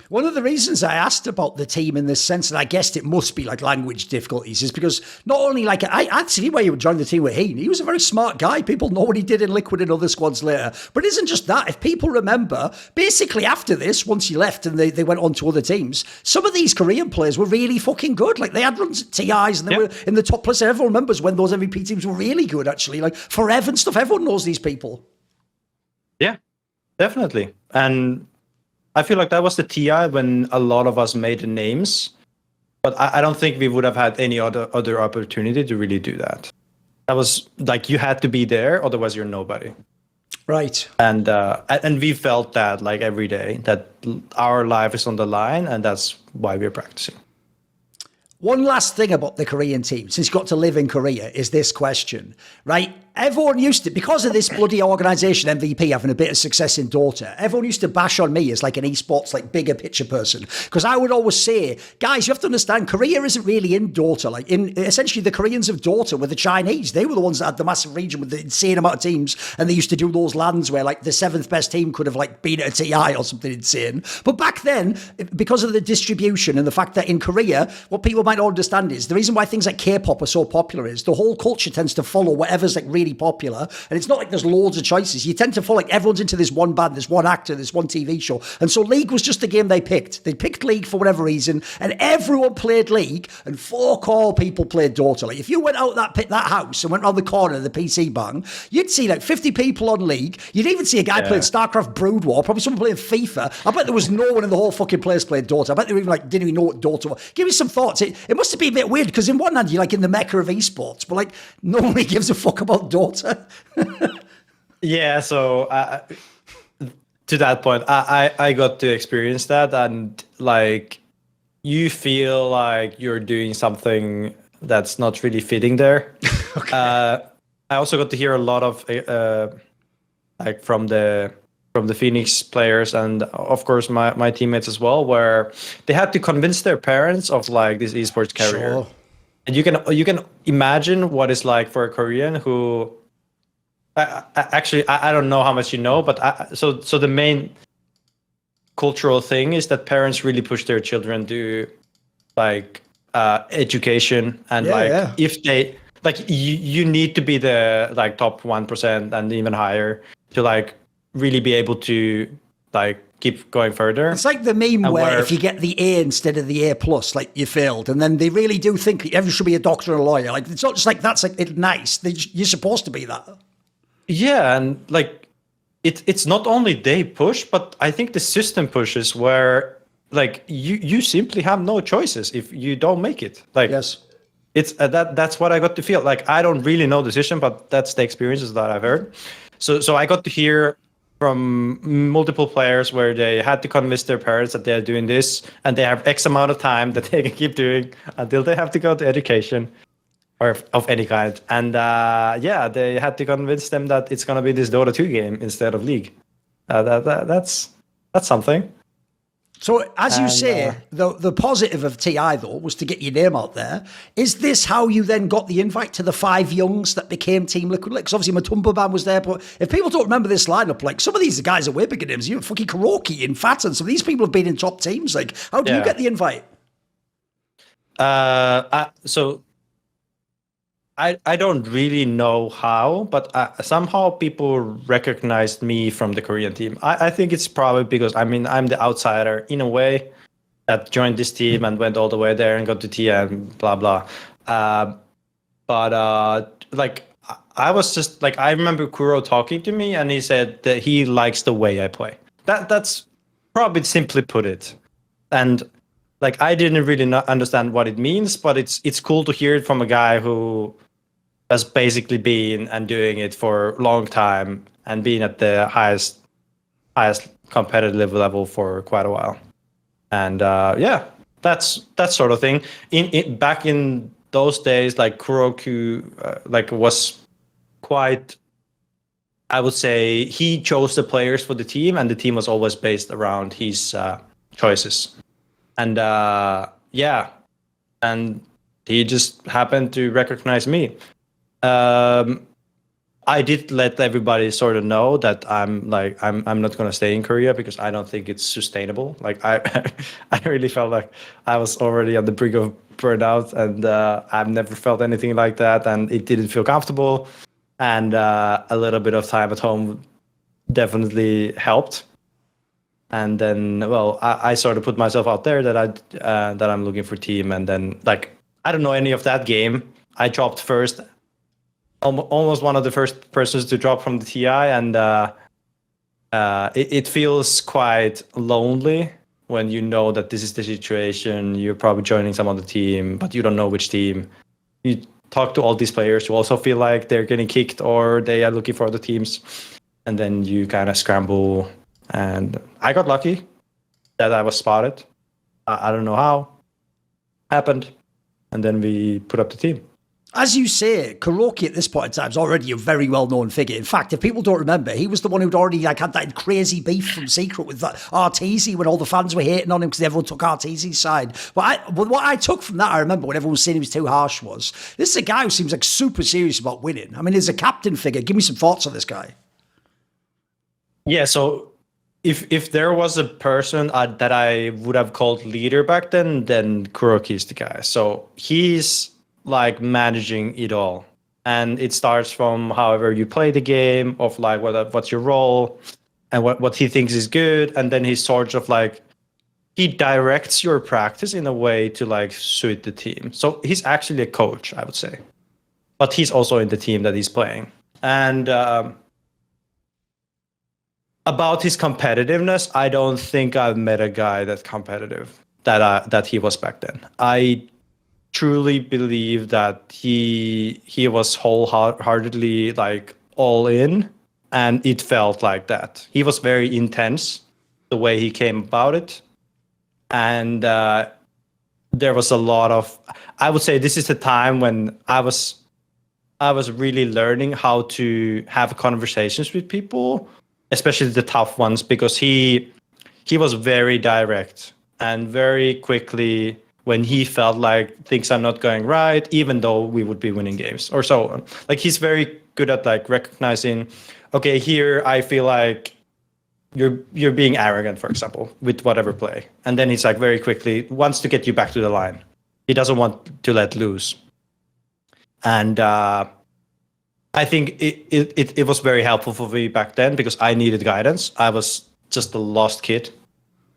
[SPEAKER 2] One of the reasons I asked about the team in this sense, and I guessed it must be like language difficulties, is because not only like I'd see why you would join the team with Heen. He was a very smart guy. People know what he did in Liquid and other squads later. But it isn't just that. If people remember, basically after this, once he left and they went on to other teams, some of these Korean players were really fucking good. Like they had runs at TIs and they were in the top place. Everyone remembers when those MVP teams were really good, actually. Like Forever and stuff. Everyone knows these people.
[SPEAKER 3] Yeah, definitely. And I feel like that was the TI when a lot of us made the names, but I don't think we would have had any other opportunity to really do that. That was like, you had to be there, otherwise you're nobody.
[SPEAKER 2] Right.
[SPEAKER 3] And we felt that like every day, that our life is on the line, and that's why we're practicing.
[SPEAKER 2] One last thing about the Korean team, since you got to live in Korea, is this question, right? Everyone used to, because of this bloody organisation MVP having a bit of success in Dota, everyone used to bash on me as like an esports, like bigger picture person. Because I would always say, guys, you have to understand, Korea isn't really in Dota. Like essentially the Koreans of Dota were the Chinese. They were the ones that had the massive region with the insane amount of teams. And they used to do those lands where like the 7th best team could have like been at a TI or something insane. But back then, because of the distribution and the fact that in Korea, what people might not understand is the reason why things like K-pop are so popular is the whole culture tends to follow whatever's like really popular, and it's not like there's loads of choices. You tend to follow like everyone's into this one band, this one actor, this one TV show, and so League was just the game they picked. They picked League for whatever reason, and everyone played League, and fuck all people played Dota. Like if you went out that house and went around the corner of the PC bang, you'd see like 50 people on League. You'd even see a guy playing StarCraft Brood War, probably someone playing FIFA. I bet there was no one in the whole fucking place playing Dota. I bet they were even like didn't even know what Dota was. Give me some thoughts. It must have been a bit weird, because in one hand you're like in the mecca of esports, but like nobody gives a fuck about Dota.
[SPEAKER 3] Yeah, so to that point, I got to experience that, and like you feel like you're doing something that's not really fitting there. Okay. I also got to hear a lot of like from the Phoenix players, and of course my teammates as well, where they had to convince their parents of like this esports career. Sure. And you can imagine what it's like for a Korean who actually I don't know how much you know, but so the main cultural thing is that parents really push their children to like education, and if they like you need to be the like top 1% and even higher to like really be able to like keep going further. It's
[SPEAKER 2] like the meme where if you get the A instead of the A plus, like you failed, and then they really do think everyone should be a doctor and a lawyer. Like it's not just like that's like it's nice. You're supposed to be that.
[SPEAKER 3] Yeah, and like it's not only they push, but I think the system pushes where like you simply have no choices if you don't make it. Like
[SPEAKER 2] yes,
[SPEAKER 3] it's that's what I got to feel. Like I don't really know the system, but that's the experiences that I've heard. So I got to hear from multiple players where they had to convince their parents that they're doing this and they have X amount of time that they can keep doing until they have to go to education or of any kind. And they had to convince them that it's going to be this Dota 2 game instead of League. That's something.
[SPEAKER 2] So, as you say, the positive of TI, though, was to get your name out there. Is this how you then got the invite to the 5 youngs that became Team Liquid? Because obviously MATUMBAMAN was there, but if people don't remember this lineup, like, some of these guys are way bigger names. You have fucking Kuroky and FATA, and some of these people have been in top teams. Like, how do you get the invite?
[SPEAKER 3] So I don't really know how, but somehow people recognized me from the Korean team. I think it's probably because, I mean, I'm the outsider in a way that joined this team and went all the way there and got to TI and blah, blah. Like, I was just like, I remember Kuro talking to me and he said that he likes the way I play. That's probably simply put it. And like, I didn't really understand what it means, but it's cool to hear it from a guy who has basically been and doing it for a long time and been at the highest competitive level for quite a while. And that's that sort of thing. Back in those days, like Kuroky, like was quite, I would say, he chose the players for the team, and the team was always based around his choices. And and he just happened to recognize me. I did let everybody sort of know that I'm not gonna stay in Korea because I don't think it's sustainable. Like I really felt like I was already on the brink of burnout, and I've never felt anything like that, and it didn't feel comfortable. And a little bit of time at home definitely helped. And then, well, I sort of put myself out there that that I'm looking for team, and then like I don't know any of that game. I dropped first. Almost one of the first persons to drop from the TI, and it feels quite lonely when you know that this is the situation. You're probably joining some other team, but you don't know which team. You talk to all these players who also feel like they're getting kicked or they are looking for other teams, and then you kind of scramble. And I got lucky that I was spotted. I don't know how happened, and then we put up the team.
[SPEAKER 2] As you say, Kuroky at this point in time is already a very well-known figure. In fact, if people don't remember, he was the one who'd already like had that crazy beef from Secret with Arteezy when all the fans were hating on him because everyone took Arteezy's side. But what I took from that, I remember when everyone was saying he was too harsh, was this is a guy who seems like super serious about winning. I mean, as a captain figure, give me some thoughts on this guy.
[SPEAKER 3] Yeah, so if there was a person that I would have called leader back then Kuroky is the guy. So he's like managing it all, and it starts from however you play the game, of like what's your role and what he thinks is good, and then he's sort of like he directs your practice in a way to like suit the team. So he's actually a coach, I would say, but he's also in the team that he's playing. And about his competitiveness, I don't think I've met a guy that's competitive that he was back then. I truly believe that he was wholeheartedly like all in, and it felt like that. He was very intense the way he came about it, and there was a lot of, I would say this is the time when I was really learning how to have conversations with people, especially the tough ones, because he was very direct and very quickly when he felt like things are not going right, even though we would be winning games or so on. Like he's very good at like recognizing, okay, here I feel like you're being arrogant, for example, with whatever play. And then he's like very quickly wants to get you back to the line. He doesn't want to let loose. And I think it was very helpful for me back then because I needed guidance. I was just a lost kid.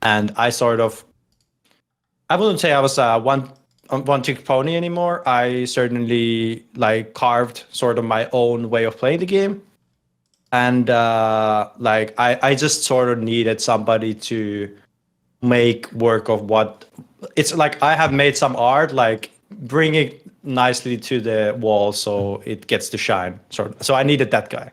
[SPEAKER 3] And I wouldn't say I was a one-trick pony anymore. I certainly like carved sort of my own way of playing the game. And like I just sort of needed somebody to make work of what it's like. I have made some art, like bring it nicely to the wall so it gets to shine. So I needed that guy.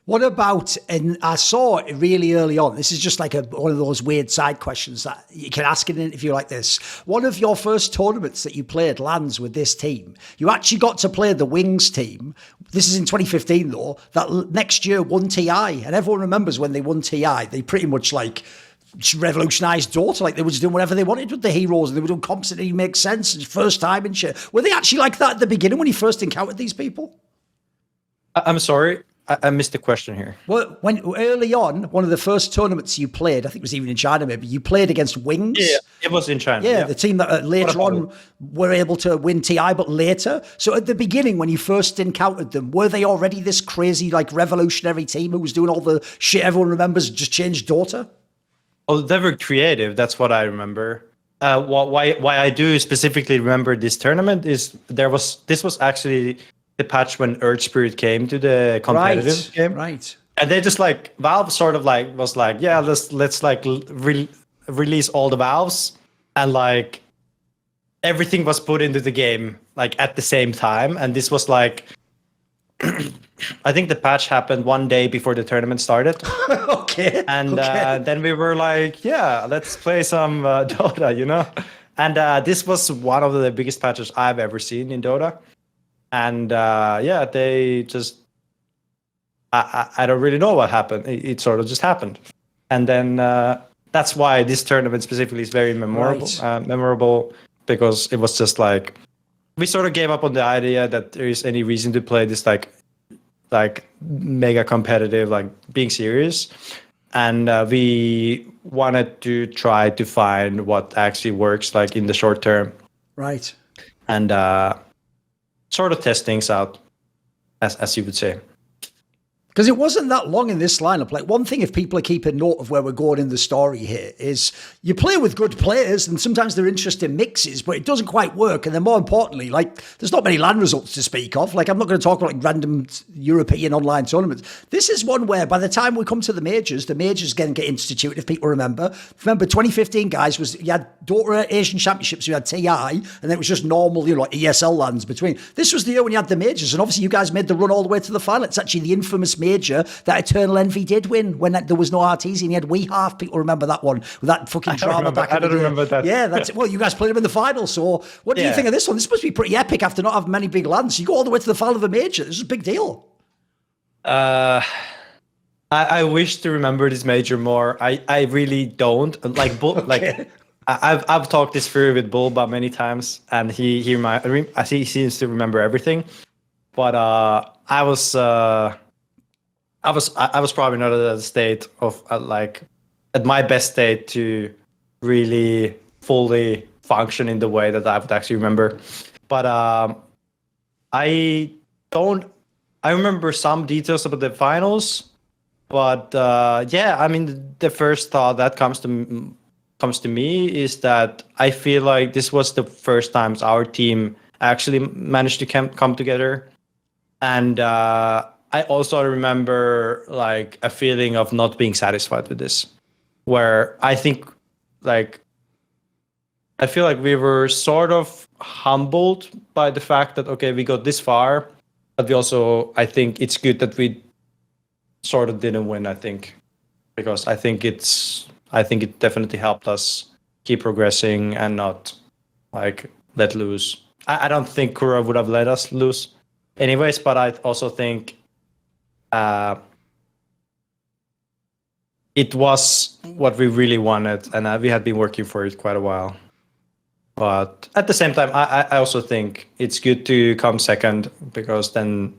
[SPEAKER 2] What about, and I saw it really early on, this is just like one of those weird side questions that you can ask in an interview like this. One of your first tournaments that you played lands with this team. You actually got to play the Wings team. This is in 2015 though, that next year won TI. And everyone remembers when they won TI, they pretty much like revolutionised Dota. Like, they were just doing whatever they wanted with the heroes, and they were doing comps that didn't make sense. It's first time and shit. Were they actually like that at the beginning when you first encountered these people?
[SPEAKER 3] I'm sorry, I missed the question here.
[SPEAKER 2] Well, when early on, one of the first tournaments you played, I think it was even in China, maybe you played against Wings.
[SPEAKER 3] Yeah, it was in China.
[SPEAKER 2] Yeah, the team that later on were able to win TI, but later. So at the beginning, when you first encountered them, were they already this crazy, like, revolutionary team who was doing all the shit everyone remembers, just changed Dota?
[SPEAKER 3] Oh, they were creative. That's what I remember. Why I do specifically remember this tournament is this was actually the patch when Earth Spirit came to the competitive game.
[SPEAKER 2] Right.
[SPEAKER 3] And they just like Valve sort of like was like, yeah, let's like release all the valves, and like everything was put into the game like at the same time. And this was like I think the patch happened one day before the tournament started.
[SPEAKER 2] Okay.
[SPEAKER 3] And then we were like, yeah, let's play some Dota, you know? And this was one of the biggest patches I've ever seen in Dota. And yeah, they just, I don't really know what happened. It sort of just happened. And then that's why this tournament specifically is very memorable, memorable, because it was just like, we sort of gave up on the idea that there is any reason to play this like mega competitive, like being serious. And we wanted to try to find what actually works like in the short term.
[SPEAKER 2] Right.
[SPEAKER 3] And sort of test things out, as you would say.
[SPEAKER 2] Because it wasn't that long in this lineup. Like, one thing, if people are keeping note of where we're going in the story here, is you play with good players, and sometimes they're interesting mixes, but it doesn't quite work. And then more importantly, like, there's not many LAN results to speak of. Like, I'm not going to talk about like random European online tournaments. This is one where by the time we come to the majors going to get instituted, if people remember. Remember, 2015, guys, you had Dota Asian Championships, you had TI, and then it was just normal, you know, like ESL LANs between. This was the year when you had the majors, and obviously you guys made the run all the way to the final. It's actually the infamous major that Eternal Envy did win when there was no RTs and he had We Half. People remember that one with that fucking drama back in the day. I don't remember that. Yeah, that's it. Well, you guys played him in the final. So what do you think of this one? This must be pretty epic after not having many big lands. You go all the way to the final of a major. This is a big deal.
[SPEAKER 3] I wish to remember this major more. I really don't. Like, like I've talked this through with Bulba many times, and he seems to remember everything. But I was probably not at a state of like at my best state to really fully function in the way that I would actually remember. But I remember some details about the finals. But yeah, I mean, the first thought that comes to me is that I feel like this was the first time our team actually managed to come together. And I also remember like a feeling of not being satisfied with this, where I think like I feel like we were sort of humbled by the fact that, okay, we got this far, but we also, I think it's good that we sort of didn't win, I think, because I think it definitely helped us keep progressing and not like let loose. I don't think Kura would have let us lose anyways, but I also think it was what we really wanted, and we had been working for it quite a while. But at the same time, I also think it's good to come second, because then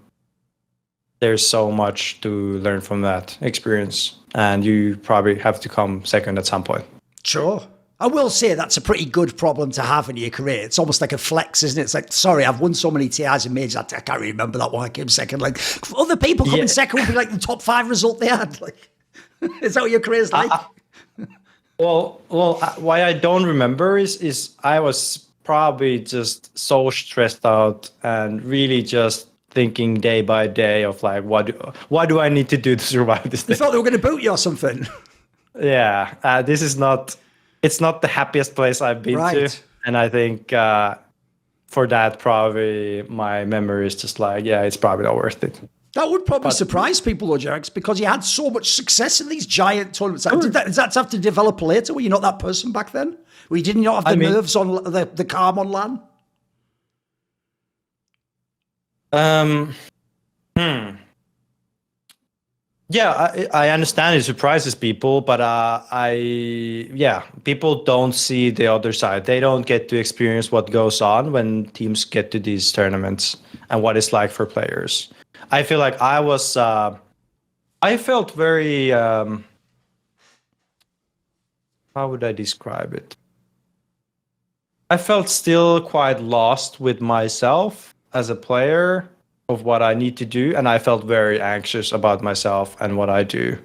[SPEAKER 3] there's so much to learn from that experience, and you probably have to come second at some point.
[SPEAKER 2] Sure. I will say that's a pretty good problem to have in your career. It's almost like a flex, isn't it? It's like, sorry, I've won so many TIs and majors, I can't really remember that one. I came second. Like, other people coming second would be like the top 5 result they had. Like, is that what your career's like?
[SPEAKER 3] Well, why I don't remember is I was probably just so stressed out and really just thinking day by day of like, what do I need to do to survive this day?
[SPEAKER 2] You thought they were going to boot you or something?
[SPEAKER 3] Yeah, this is not. It's not the happiest place I've been to, and I think for that, probably my memory is just like, yeah, it's probably not worth it.
[SPEAKER 2] That would probably surprise people, though, JerAx, because you had so much success in these giant tournaments. Did that have to develop later? Were you not that person back then? Were you did not have the nerves on the calm on LAN?
[SPEAKER 3] Yeah, I understand it surprises people, but people don't see the other side. They don't get to experience what goes on when teams get to these tournaments and what it's like for players. I feel like I felt very, how would I describe it? I felt still quite lost with myself as a player of what I need to do, and I felt very anxious about myself and what I do.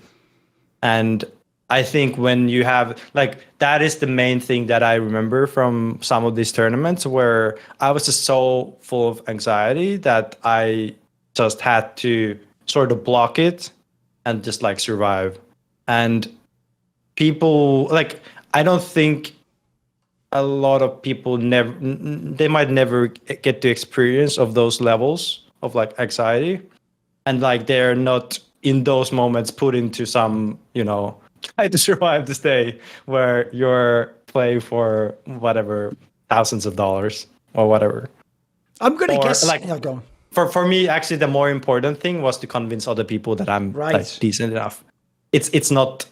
[SPEAKER 3] And I think when you have like that is the main thing that I remember from some of these tournaments where I was just so full of anxiety that I just had to sort of block it and just like survive. And people like I don't think a lot of people they might never get to experience of those levels of like anxiety, and like they're not in those moments put into some try to survive this day where you're playing for whatever thousands of dollars or whatever.
[SPEAKER 2] I'm gonna guess
[SPEAKER 3] like
[SPEAKER 2] go on.
[SPEAKER 3] For me actually the more important thing was to convince other people that I'm like decent enough. It's not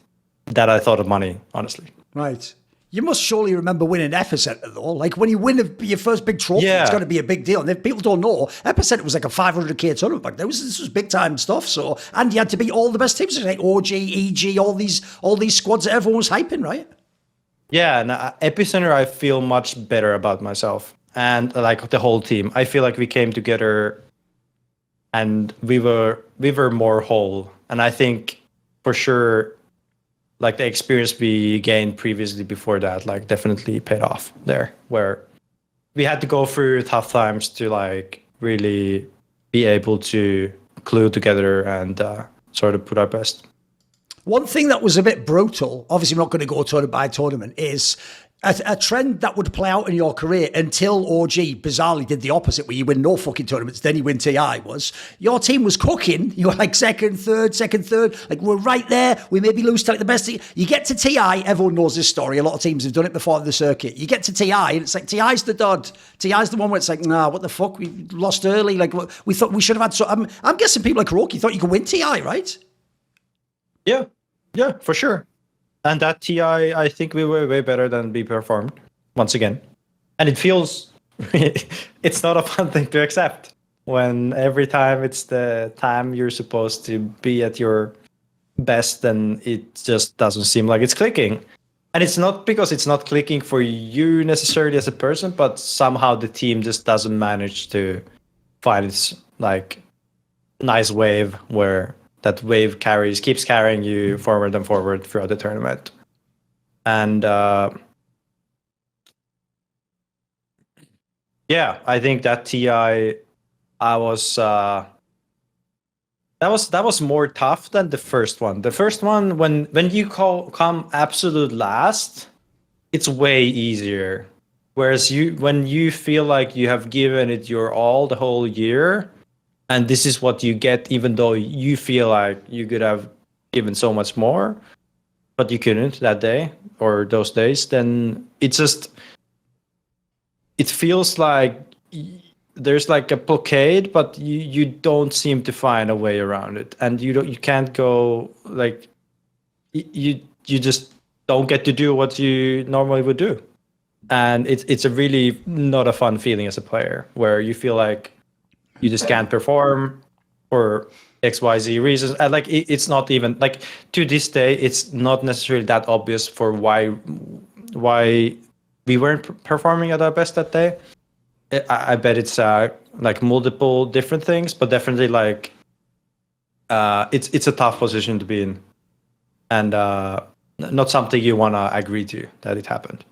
[SPEAKER 3] that I thought of money, honestly.
[SPEAKER 2] Right. You must surely remember winning EPICENTER, though. Like, when you win your first big trophy, it's got to be a big deal. And if people don't know, EPICENTER was like a 500k tournament back then. This was big-time stuff. So, and you had to beat all the best teams, like OG, EG, all these squads that everyone was hyping, right?
[SPEAKER 3] Yeah, and EPICENTER, I feel much better about myself. And, like, the whole team. I feel like we came together and we were more whole. And I think, for sure, like the experience we gained previously before that, like definitely paid off there, where we had to go through tough times to like really be able to glue together and sort of put our best.
[SPEAKER 2] One thing that was a bit brutal, obviously I'm not going to go tournament by tournament, is a trend that would play out in your career until OG bizarrely did the opposite, where you win no fucking tournaments, then you win TI, was your team was cooking. You were like second, third. Like, we're right there. We maybe lose to like the best team. You get to TI, everyone knows this story. A lot of teams have done it before in the circuit. You get to TI, and it's like, TI's the dud. TI's the one where it's like, nah, what the fuck? We lost early. Like, we thought we should have had... So I'm guessing people like Kuroky thought you could win TI, right?
[SPEAKER 3] Yeah, for sure. And that TI, I think we were way better than we performed once again. And it feels, it's not a fun thing to accept when every time it's the time you're supposed to be at your best, then it just doesn't seem like it's clicking. And it's not because it's not clicking for you necessarily as a person, but somehow the team just doesn't manage to find its like nice wave where that wave keeps carrying you forward and forward throughout the tournament. And I think that TI, that was more tough than the first one. The first one, when you come absolute last, it's way easier. Whereas when you feel like you have given it your all the whole year, and this is what you get, even though you feel like you could have given so much more, but you couldn't that day or those days, then it feels like there's like a blockade, but you don't seem to find a way around it, and you can't go like you just don't get to do what you normally would do, and it's a really not a fun feeling as a player where you feel like you just can't perform for XYZ reasons. And like it's not even like to this day, it's not necessarily that obvious for why we weren't performing at our best that day. I bet it's like multiple different things, but definitely like it's a tough position to be in, and not something you want to agree to that it happened.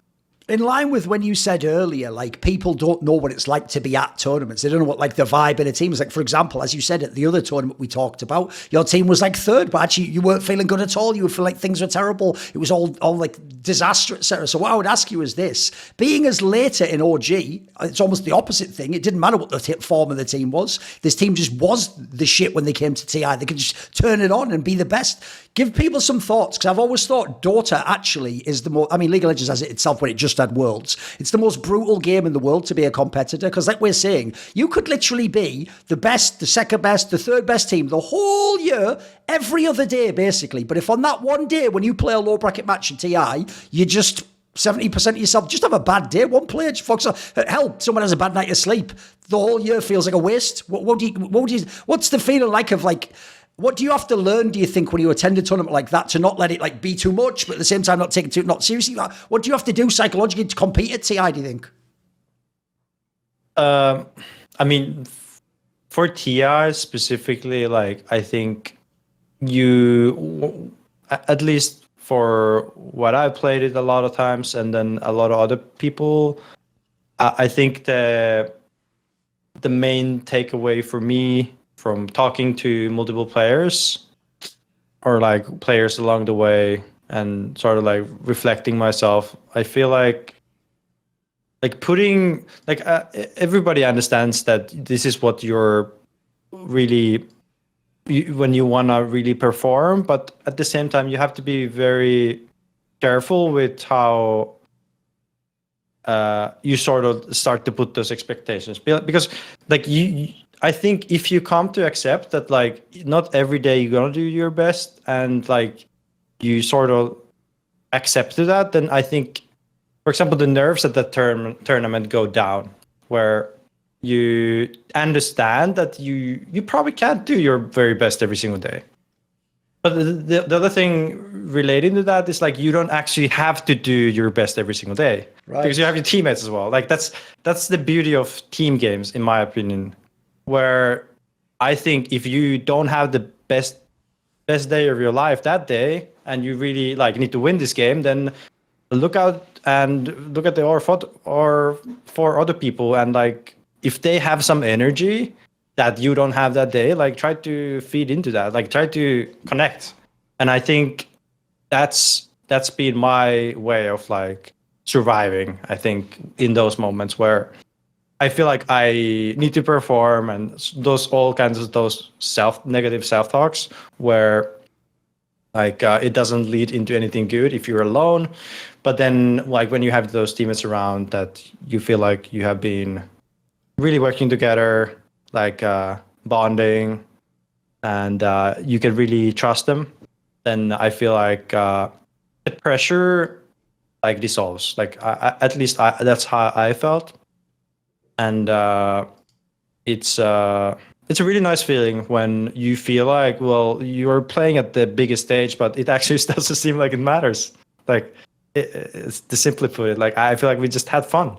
[SPEAKER 2] In line with when you said earlier, like, people don't know what it's like to be at tournaments. They don't know what, like, the vibe in a team is. Like, for example, as you said, at the other tournament we talked about, your team was, like, third, but actually you weren't feeling good at all. You would feel like things were terrible. It was all like, disaster, etc. So what I would ask you is this. Being as later in OG, it's almost the opposite thing. It didn't matter what the form of the team was. This team just was the shit when they came to TI. They could just turn it on and be the best. Give people some thoughts, because I've always thought Dota actually is the more... I mean, League of Legends has it itself when it just just had Worlds. It's the most brutal game in the world to be a competitor because, like we're saying, you could literally be the best, the second best, the third best team the whole year, every other day, basically. But if on that one day when you play a low bracket match in TI, you just 70% of yourself just have a bad day. One player just fucks up. Hell, someone has a bad night of sleep. The whole year feels like a waste. What's the feeling like of like? What do you have to learn, do you think, when you attend a tournament like that to not let it like be too much, but at the same time not take it not seriously? What do you have to do psychologically to compete at TI, do you think?
[SPEAKER 3] I mean, for TI specifically, like I think you, at least for what I played it a lot of times, and then a lot of other people, I think the main takeaway for me from talking to multiple players or like players along the way and sort of like reflecting myself, I feel like putting like everybody understands that this is what you're really when you want to really perform, but at the same time you have to be very careful with how you sort of start to put those expectations, because like I think if you come to accept that like not every day you're gonna do your best and like you sort of accept that, then I think, for example, the nerves at that tournament go down, where you understand that you probably can't do your very best every single day. But the other thing relating to that is like you don't actually have to do your best every single day, right? Because you have your teammates as well. Like that's the beauty of team games, in my opinion, where I think if you don't have the best day of your life that day and you really like need to win this game, then look out and look at the or for other people, and like if they have some energy that you don't have that day, like try to feed into that, like try to connect. And I think that's been my way of like surviving, I think, in those moments where I feel like I need to perform, and those all kinds of those negative self-talks where like it doesn't lead into anything good if you're alone. But then like when you have those teammates around that you feel like you have been really working together, like bonding, and you can really trust them, then I feel like the pressure like dissolves. Like at least that's how I felt. And it's a really nice feeling when you feel like, well, you're playing at the biggest stage, but it actually doesn't seem like it matters. Like it's to simply put it, like I feel like we just had fun,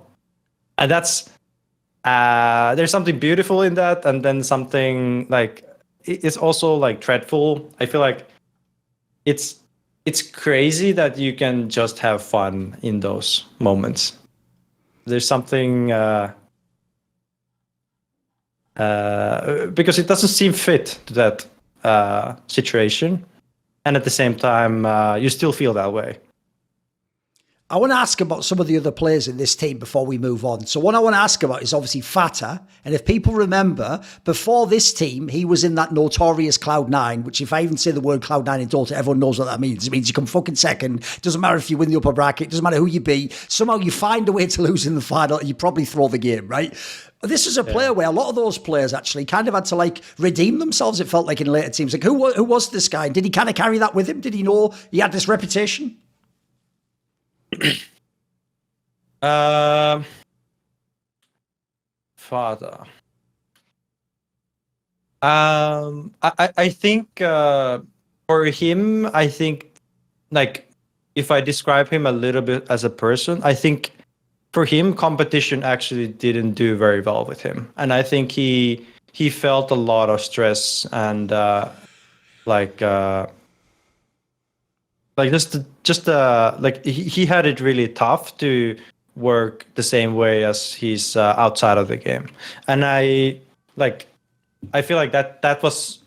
[SPEAKER 3] and that's there's something beautiful in that, and then something like it's also like dreadful. I feel like it's crazy that you can just have fun in those moments. There's something. Because it doesn't seem fit to that situation, and at the same time you still feel that way.
[SPEAKER 2] I want to ask about some of the other players in this team before we move on. So what I want to ask about is obviously FATA, and if people remember, before this team he was in that notorious Cloud9, which if I even say the word Cloud9 in Dota, everyone knows what that means. It means you come fucking second. It doesn't matter if you win the upper bracket, it doesn't matter who you beat, somehow you find a way to lose in the final and you probably throw the game, right? This is a player where a lot of those players actually kind of had to like redeem themselves, it felt like, in later teams. Like who was this guy? Did he kind of carry that with him? Did he know he had this reputation?
[SPEAKER 3] FATA. I think for him, I think like if I describe him a little bit as a person, I think for him competition actually didn't do very well with him, and I think he felt a lot of stress and like he had it really tough to work the same way as he's outside of the game. And I feel like that was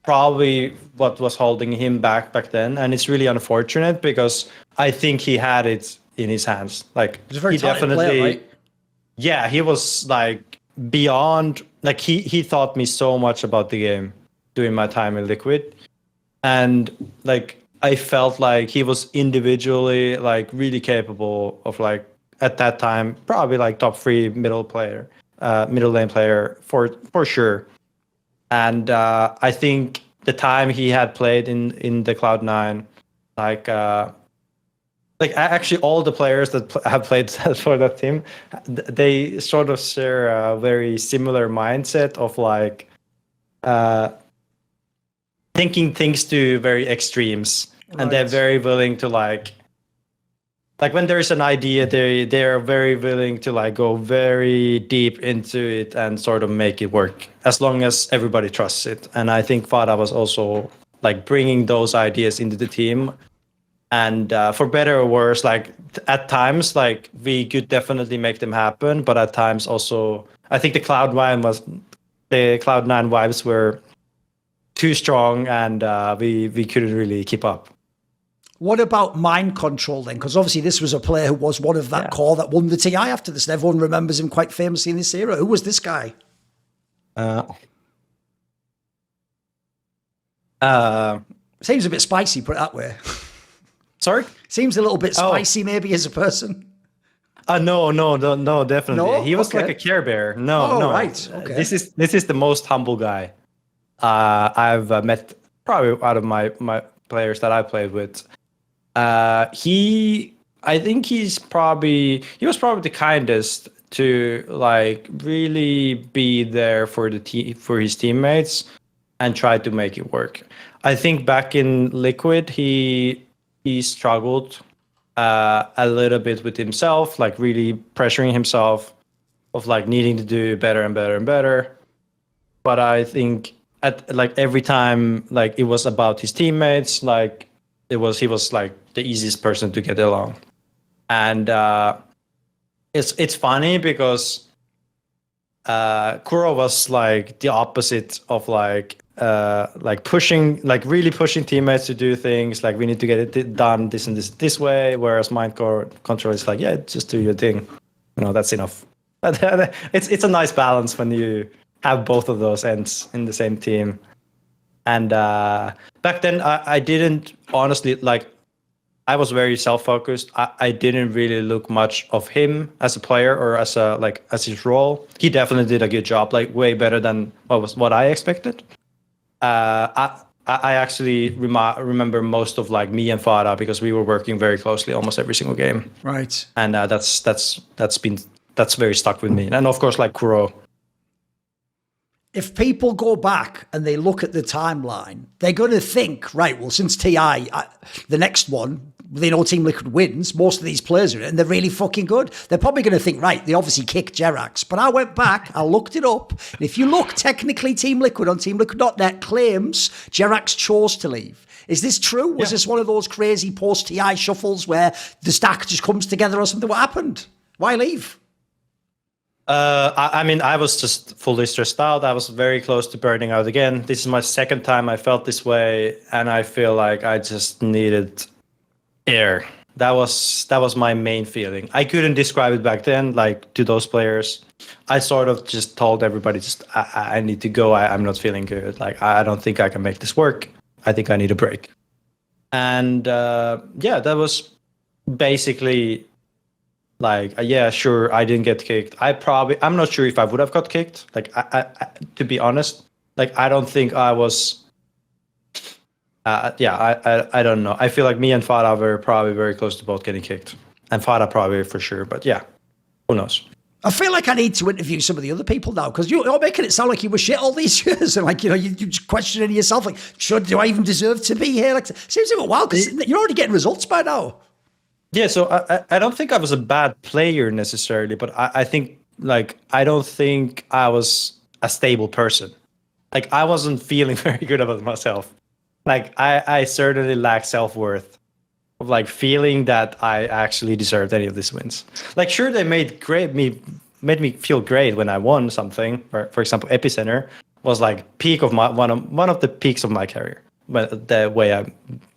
[SPEAKER 3] probably what was holding him back then, and it's really unfortunate because I think he had it in his hands. Like he definitely player, right? Yeah, he was like beyond, like he taught me so much about the game during my time in Liquid, and like I felt like he was individually like really capable of like at that time probably like top 3 middle lane player for sure. And I think the time he had played in the Cloud9, actually all the players that have played for that team, they sort of share a very similar mindset of like thinking things to very extremes, and they're very willing to like when there's an idea, they're very willing to like go very deep into it and sort of make it work as long as everybody trusts it. And I think FATA was also like bringing those ideas into the team. And for better or worse, like at times, like we could definitely make them happen, but at times also, I think the Cloud9 vibes were too strong, and we couldn't really keep up.
[SPEAKER 2] What about mind control then? Because obviously this was a player who was one of that core that won the TI after this, and everyone remembers him quite famously in this era. Who was this guy? Seems a bit spicy, put it that way.
[SPEAKER 3] Sorry?
[SPEAKER 2] Seems a little bit spicy maybe as a person.
[SPEAKER 3] No, definitely.
[SPEAKER 2] No?
[SPEAKER 3] He was like a Care Bear. No.
[SPEAKER 2] Right. Okay.
[SPEAKER 3] This is the most humble guy I've met probably out of my players that I played with. I think he was probably the kindest to like really be there for for his teammates and try to make it work. I think back in Liquid he struggled a little bit with himself, like really pressuring himself of like needing to do better and better and better. But I think at like every time like it was about his teammates, like he was like the easiest person to get along. And it's funny because Kuro was like the opposite of like really pushing teammates to do things, like we need to get it done this and this way, whereas mind control is like, yeah, just do your thing, that's enough. It's a nice balance when you have both of those ends in the same team. And back then I didn't honestly, like, I was very self-focused. I didn't really look much of him as a player or as his role. He definitely did a good job, like way better than what I expected. I actually remember most of like me and FATA because we were working very closely almost every single game.
[SPEAKER 2] Right.
[SPEAKER 3] And that's very stuck with me. And of course, like Kuro.
[SPEAKER 2] If people go back and they look at the timeline, they're going to think, right, well, since TI, the next one, they know Team Liquid wins, most of these players are in it, and they're really fucking good. They're probably going to think, right, they obviously kicked JerAx. But I went back, I looked it up, and if you look, technically Team Liquid on teamliquid.net claims JerAx chose to leave. Is this true? Was this one of those crazy post-TI shuffles where the stack just comes together or something? What happened? Why leave?
[SPEAKER 3] I mean, I was just fully stressed out. I was very close to burning out again. This is my second time I felt this way, and I feel like I just needed air. That was my main feeling. I couldn't describe it back then, like to those players. I sort of just told everybody, I need to go. I'm not feeling good. Like I don't think I can make this work. I think I need a break. And that was basically. Like, yeah, sure, I didn't get kicked. I'm not sure if I would have got kicked. Like, I to be honest, like, I don't think I was. I don't know. I feel like me and FATA were probably very close to both getting kicked, and FATA probably for sure. But yeah, who knows?
[SPEAKER 2] I feel like I need to interview some of the other people now because you're making it sound like you were shit all these years, and like you're just questioning yourself, like, do I even deserve to be here? Like, seems a bit wild because you're already getting results by now.
[SPEAKER 3] Yeah, so I don't think I was a bad player necessarily, but I think, like, I don't think I was a stable person. Like, I wasn't feeling very good about myself. Like, I certainly lack self-worth of, like, feeling that I actually deserved any of these wins. Like, sure, they made me feel great when I won something. For example, EPICENTER was, like, peak of one of the peaks of my career. The way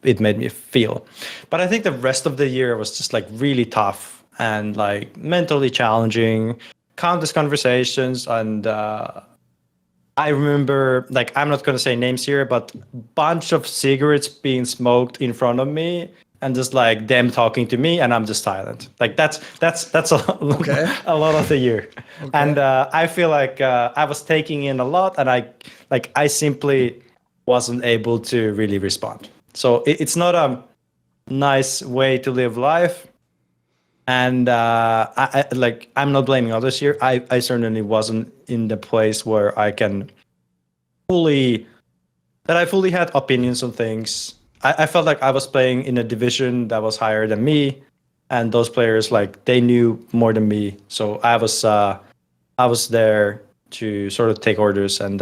[SPEAKER 3] it made me feel. But I think the rest of the year was just like really tough and like mentally challenging, countless conversations. And I remember, like, I'm not going to say names here, but a bunch of cigarettes being smoked in front of me and just like them talking to me, and I'm just silent. Like that's
[SPEAKER 2] Okay.
[SPEAKER 3] a lot of the year. And I feel like I was taking in a lot, and I simply wasn't able to really respond. So it's not a nice way to live life. And I'm not blaming others here. I certainly wasn't in the place where I fully had opinions on things. I felt like I was playing in a division that was higher than me, and those players, like, they knew more than me. So I was there to sort of take orders, and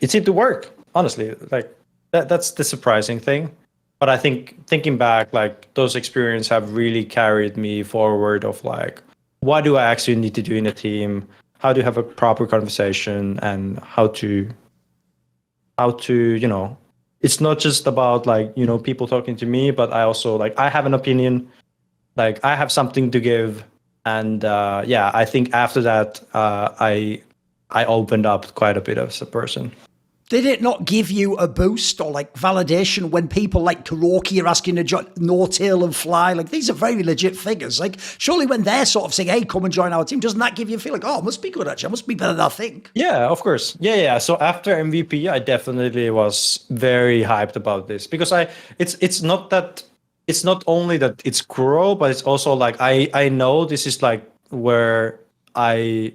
[SPEAKER 3] it seemed to work. Honestly, like that's the surprising thing. But I think thinking back, like, those experiences have really carried me forward. Of like, what do I actually need to do in a team? How to have a proper conversation, and how to it's not just about like people talking to me, but I also, like, I have an opinion, like I have something to give, and I think after that I opened up quite a bit as a person.
[SPEAKER 2] Did it not give you a boost or like validation when people like Kuroky are asking to join No-Tail and Fly? Like, these are very legit figures. Like, surely when they're sort of saying, hey, come and join our team, doesn't that give you a feel like, oh, it must be good actually, it must be better than I think?
[SPEAKER 3] Yeah, of course. Yeah. So after MVP, I definitely was very hyped about this, because it's not only that it's Kuro, but it's also like I know this is like where I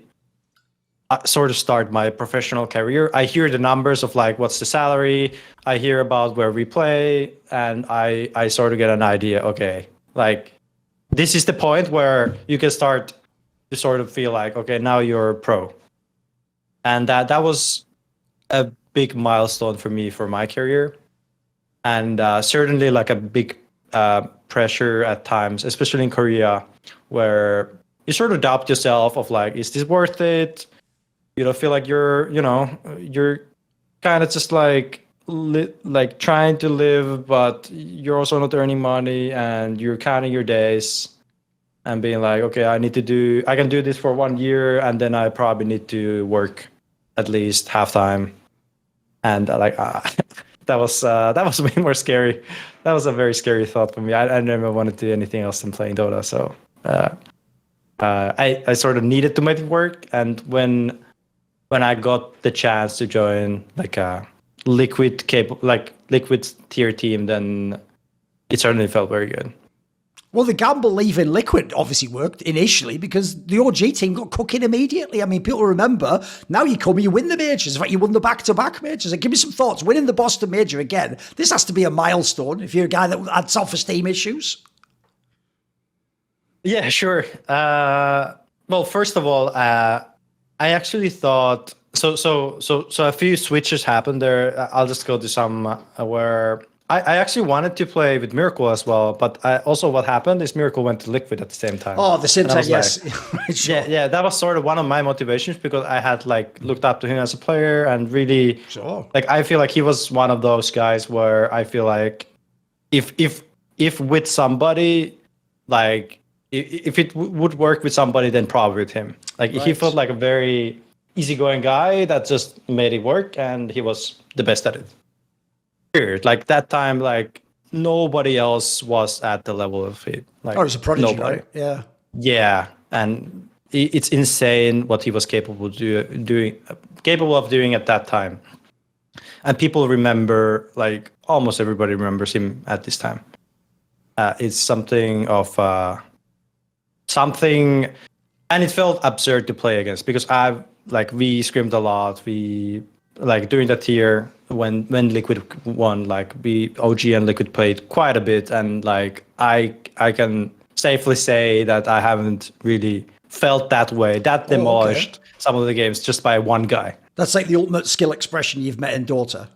[SPEAKER 3] sort of start my professional career. I hear the numbers of like what's the salary, I hear about where we play, and I sort of get an idea, okay, like this is the point where you can start to sort of feel like, okay, now you're pro. And that was a big milestone for me for my career, and certainly like a big pressure at times, especially in Korea, where you sort of doubt yourself of like, is this worth it? You don't feel like you're kind of just like trying to live, but you're also not earning money, and you're counting your days and being like, okay, I can do this for 1 year, and then I probably need to work at least half time. And that was way more scary. That was a very scary thought for me. I never wanted to do anything else than playing Dota. So I sort of needed to make it work. And when I got the chance to join like a liquid tier team, then it certainly felt very good.
[SPEAKER 2] Well, the gamble leaving Liquid obviously worked initially because the OG team got cooking immediately. I mean, people remember, now you come, you win the majors. In fact, you won the back-to-back majors. Like, give me some thoughts. Winning the Boston Major again, this has to be a milestone if you're a guy that had self-esteem issues.
[SPEAKER 3] Yeah, sure. Well, first of all, I actually thought so a few switches happened there. I'll just go to some where I actually wanted to play with Miracle as well, but what happened is Miracle went to Liquid at the same time.
[SPEAKER 2] Oh, the same time, yes.
[SPEAKER 3] Like, sure. Yeah, that was sort of one of my motivations, because I had like looked up to him as a player, and really, like, I feel like he was one of those guys where I feel like if with somebody, like if it would work with somebody, then probably with him. Like, he felt like a very easygoing guy that just made it work, and he was the best at it. Weird. Like, that time, like, nobody else was at the level of it. Like,
[SPEAKER 2] he's a prodigy,
[SPEAKER 3] nobody.
[SPEAKER 2] right? Yeah.
[SPEAKER 3] Yeah, and it's insane what he was capable of doing at that time. And people remember, like, almost everybody remembers him at this time. It's something of and it felt absurd to play against, because we scrimmed a lot. We, like, during that tier when Liquid won, like, we OG and Liquid played quite a bit, and like I can safely say that I haven't really felt that way, that demolished some of the games just by one guy.
[SPEAKER 2] That's like the ultimate skill expression you've met in Dota.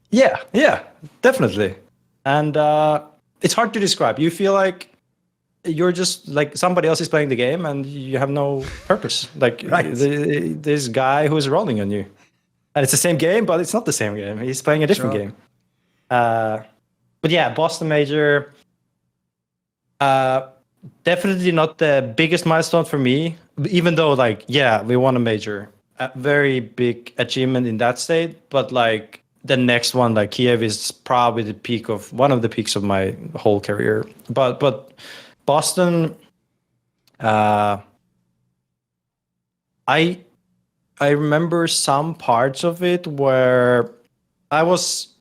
[SPEAKER 3] Yeah, definitely. And it's hard to describe. You feel like you're just like somebody else is playing the game, and you have no purpose. Like, this guy who's rolling on you. And it's the same game, but it's not the same game. He's playing a different game. But yeah, Boston Major, definitely not the biggest milestone for me, even though, like, yeah, we won a major. A very big achievement in that state. But like, the next one, like Kiev, is probably one of the peaks of my whole career. But Boston, I remember some parts of it where I was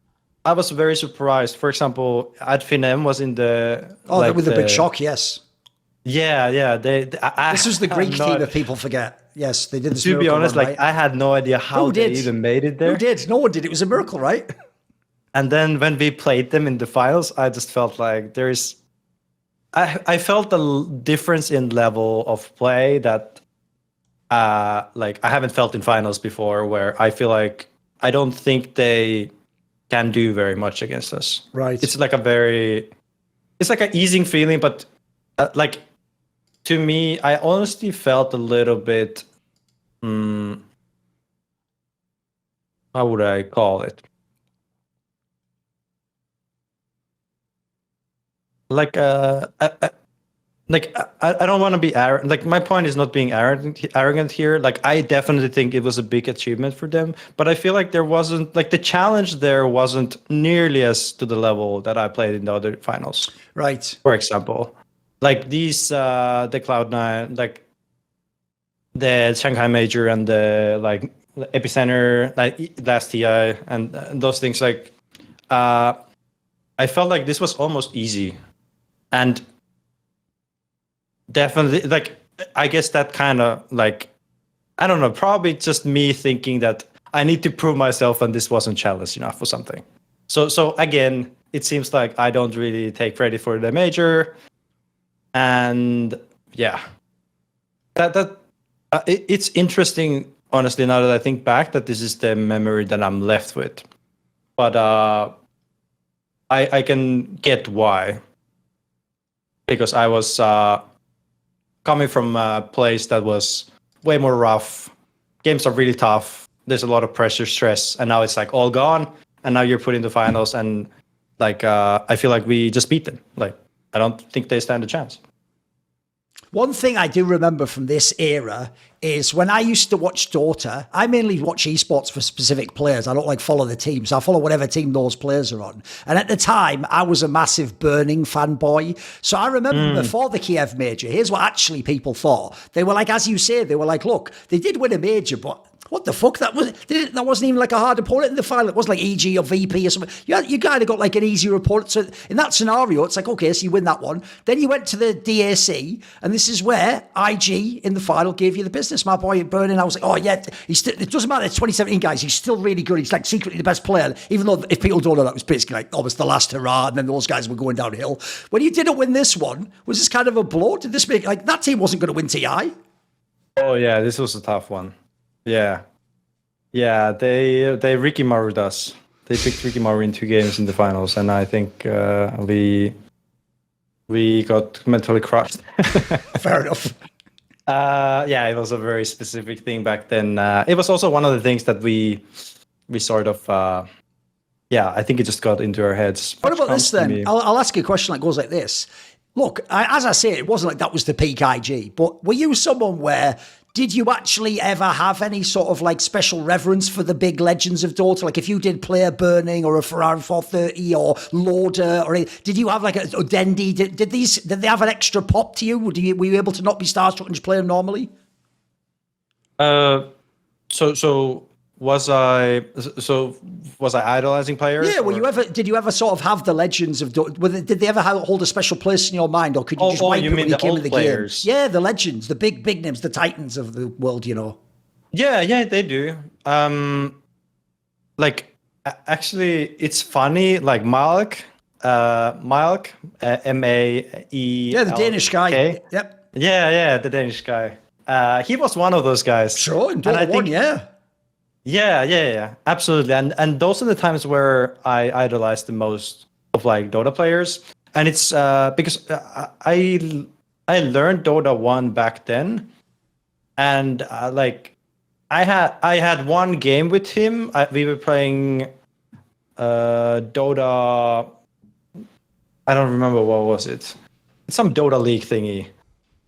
[SPEAKER 3] very surprised. For example, Adfinem was in the
[SPEAKER 2] with the big shock, yes.
[SPEAKER 3] Yeah.
[SPEAKER 2] This was the Greek team that people forget. Yes, they did this.
[SPEAKER 3] To be honest,
[SPEAKER 2] run,
[SPEAKER 3] like
[SPEAKER 2] right?
[SPEAKER 3] I had no idea how they even made it there.
[SPEAKER 2] Who did? No one did. It was a miracle, right?
[SPEAKER 3] And then when we played them in the finals, I just felt like I felt a difference in level of play that like I haven't felt in finals before, where I feel like I don't think they can do very much against us.
[SPEAKER 2] Right.
[SPEAKER 3] It's like an easing feeling, but like to me, I honestly felt a little bit. How would I call it? Like I don't want to be arrogant. Like my point is not being arrogant here. Like I definitely think it was a big achievement for them, but I feel like there wasn't like the challenge there wasn't nearly as to the level that I played in the other finals.
[SPEAKER 2] Right.
[SPEAKER 3] For example, like these the Cloud9, like the Shanghai Major and the like EPICENTER, like last TI and those things. Like I felt like this was almost easy. And definitely, like, I guess that kind of, like, I don't know, probably just me thinking that I need to prove myself and this wasn't challenged enough or something. So again, it seems like I don't really take credit for the major. And yeah, it's interesting, honestly, now that I think back, that this is the memory that I'm left with. But I can get why. Because I was coming from a place that was way more rough. Games are really tough. There's a lot of pressure, stress, and now it's like all gone. And now you're put in the finals, and like I feel like we just beat them. Like I don't think they stand a chance.
[SPEAKER 2] One thing I do remember from this era is when I used to watch Dota, I mainly watch esports for specific players. I don't like follow the teams. I follow whatever team those players are on. And at the time, I was a massive Burning fanboy. So I remember before the Kiev Major, here's what actually people thought. They were like, as you say, they were like, look, they did win a major, but what the fuck? That wasn't even like a hard opponent in the final. It wasn't like EG or VP or something. You kind of got like an easier opponent. So in that scenario, it's like, okay, so you win that one. Then you went to the DAC, and this is where IG in the final gave you the business. My boy Burning, I was like, oh yeah, it doesn't matter. It's 2017 guys. He's still really good. He's like secretly the best player. Even though if people don't know, that was basically like almost the last hurrah, and then those guys were going downhill. When you didn't win this one, was this kind of a blow? Did this make like that team wasn't going to win TI?
[SPEAKER 3] Oh yeah, this was a tough one. Yeah, they Ricky Maru'd us. They picked Ricky Maru in 2 games in the finals, and I think we got mentally crushed.
[SPEAKER 2] Fair enough.
[SPEAKER 3] Yeah, it was a very specific thing back then. It was also one of the things that we sort of, I think it just got into our heads.
[SPEAKER 2] What about this then? I'll ask you a question that goes like this. Look, as I say, it wasn't like that was the peak IG, but were you someone where did you actually ever have any sort of like special reverence for the big legends of Dota? Like if you did play a Burning or a Ferrari 430 or Loader, or did you have like a Dendi? Did they have an extra pop to you? Were you able to not be starstruck and just play them normally?
[SPEAKER 3] So was I idolizing players?
[SPEAKER 2] Yeah. Did you ever sort of have the legends of Dota? Did they ever hold a special place in your mind, or could you just wipe it when you came to the players? Game? Yeah, the legends, the big names, the titans of the world. You know.
[SPEAKER 3] Yeah, they do. Like actually, it's funny. Like Malk, M-A-E.
[SPEAKER 2] Yeah, the Danish guy. Yep.
[SPEAKER 3] Yeah, the Danish guy. He was one of those guys.
[SPEAKER 2] Sure, in Dota 1, yeah.
[SPEAKER 3] Yeah, absolutely. And those are the times where I idolize the most of like Dota players. And it's because I learned Dota 1 back then, and like I had one game with him. We were playing Dota. I don't remember what was it. It's some Dota League thingy.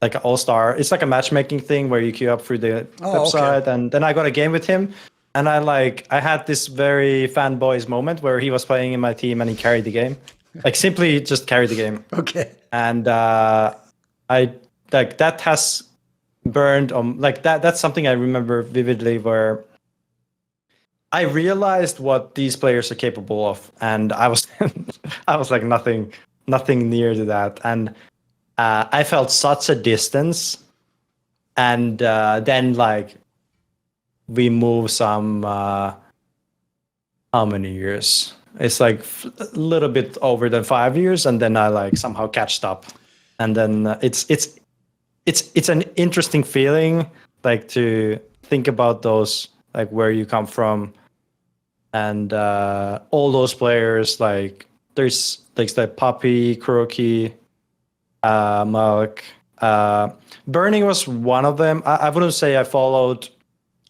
[SPEAKER 3] Like an all-star. It's like a matchmaking thing where you queue up through the website, and then I got a game with him. and I had this very fanboys moment where he was playing in my team and he carried the game, like simply just carried the game.
[SPEAKER 2] Okay.
[SPEAKER 3] And I like that has burned on like that. That's something I remember vividly, where I realized what these players are capable of, and I was I was like nothing near to that, and I felt such a distance. And then like we move some how many years? It's like a little bit over than 5 years, and then I like somehow catched up, and then it's an interesting feeling, like to think about those, like where you come from, and all those players. Like there's like Puppy, Kuroky, Malk. Burning was one of them. I wouldn't say I followed.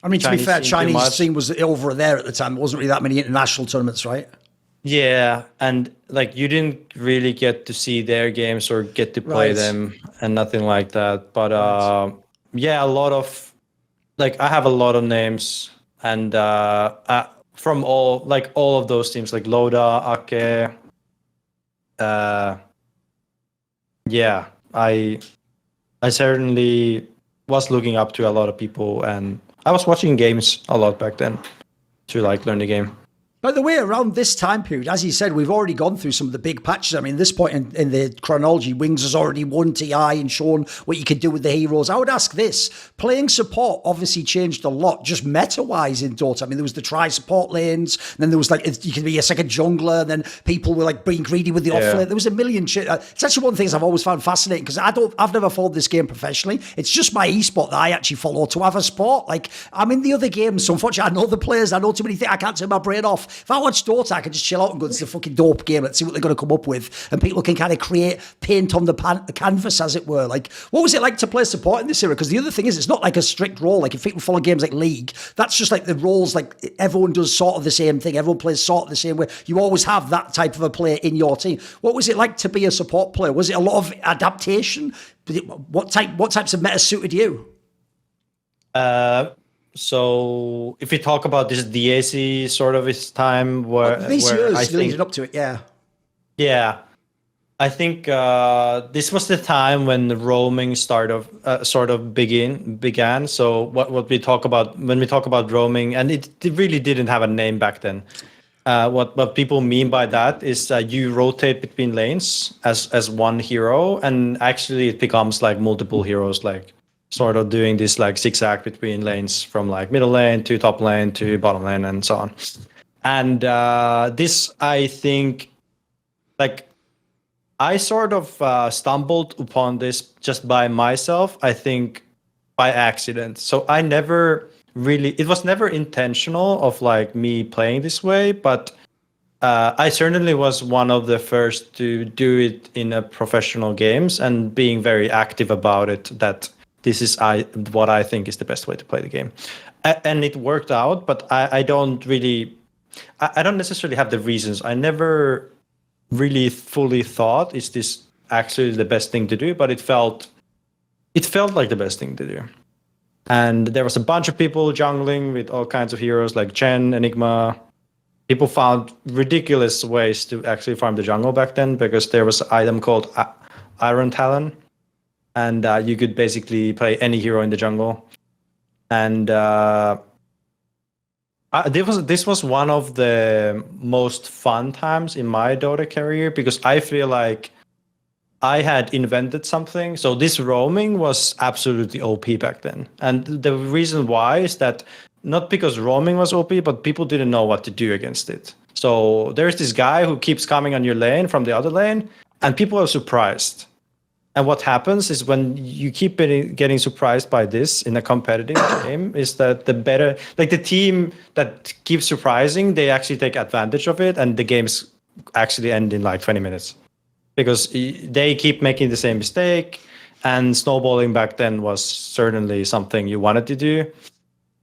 [SPEAKER 2] I mean, to be fair,
[SPEAKER 3] scene too
[SPEAKER 2] Chinese
[SPEAKER 3] much.
[SPEAKER 2] scene was over there at the time. There wasn't really that many international tournaments, right?
[SPEAKER 3] Yeah, and like you didn't really get to see their games or get to play
[SPEAKER 2] Right.
[SPEAKER 3] them and nothing like that. But yeah, a lot of like I have a lot of names, and from all of those teams, like Loda, Ake. Yeah, I certainly was looking up to a lot of people, and I was watching games a lot back then to like learn the game.
[SPEAKER 2] By the way, around this time period, as you said, we've already gone through some of the big patches. I mean, at this point in the chronology, Wings has already won TI and shown what you could do with the heroes. I would ask this. Playing support obviously changed a lot, just meta-wise in Dota. I mean, there was the tri-support lanes, and then there was like, you could be a second jungler, and then people were like being greedy with the off lane. There was a million shit. It's actually one of the things I've always found fascinating, because I've never followed this game professionally. It's just my esport that I actually follow to have a sport. Like, I'm in the other games, so unfortunately, I know the players, I know too many things, I can't turn my brain off. If I watch Dota, I can just chill out and go, it's a fucking dope game. Let's see what they're going to come up with. And people can kind of paint on the canvas, as it were. Like, what was it like to play support in this era? Because the other thing is, it's not like a strict role. Like, if people follow games like League, that's just like the roles, like everyone does sort of the same thing. Everyone plays sort of the same way. You always have that type of a player in your team. What was it like to be a support player? Was it a lot of adaptation? What types of meta suited you?
[SPEAKER 3] So if we talk about this DAC sort of his time where
[SPEAKER 2] years
[SPEAKER 3] I think
[SPEAKER 2] leading up to it,
[SPEAKER 3] yeah, I think this was the time when the roaming sort of began. So what we talk about when we talk about roaming, and it really didn't have a name back then. What people mean by that is you rotate between lanes as one hero, and actually it becomes like multiple heroes, like sort of doing this like zigzag between lanes from like middle lane to top lane to bottom lane and so on. And this, I think, like I sort of stumbled upon this just by myself, I think by accident. So I never really, it was never intentional of like me playing this way, but I certainly was one of the first to do it in a professional games and being very active about it, that this is what I think is the best way to play the game. And it worked out, but I don't necessarily have the reasons. I never really fully thought, is this actually the best thing to do? But it felt like the best thing to do. And there was a bunch of people jungling with all kinds of heroes like Chen, Enigma. People found ridiculous ways to actually farm the jungle back then, because there was an item called Iron Talon. And you could basically play any hero in the jungle. And this was one of the most fun times in my Dota career, because I feel like I had invented something. So this roaming was absolutely OP back then. And the reason why is that not because roaming was OP, but people didn't know what to do against it. So there's this guy who keeps coming on your lane from the other lane, and people are surprised. And what happens is when you keep getting surprised by this in a competitive game, is that the better, like the team that keeps surprising, they actually take advantage of it, and the games actually end in like 20 minutes. Because they keep making the same mistake, and snowballing back then was certainly something you wanted to do.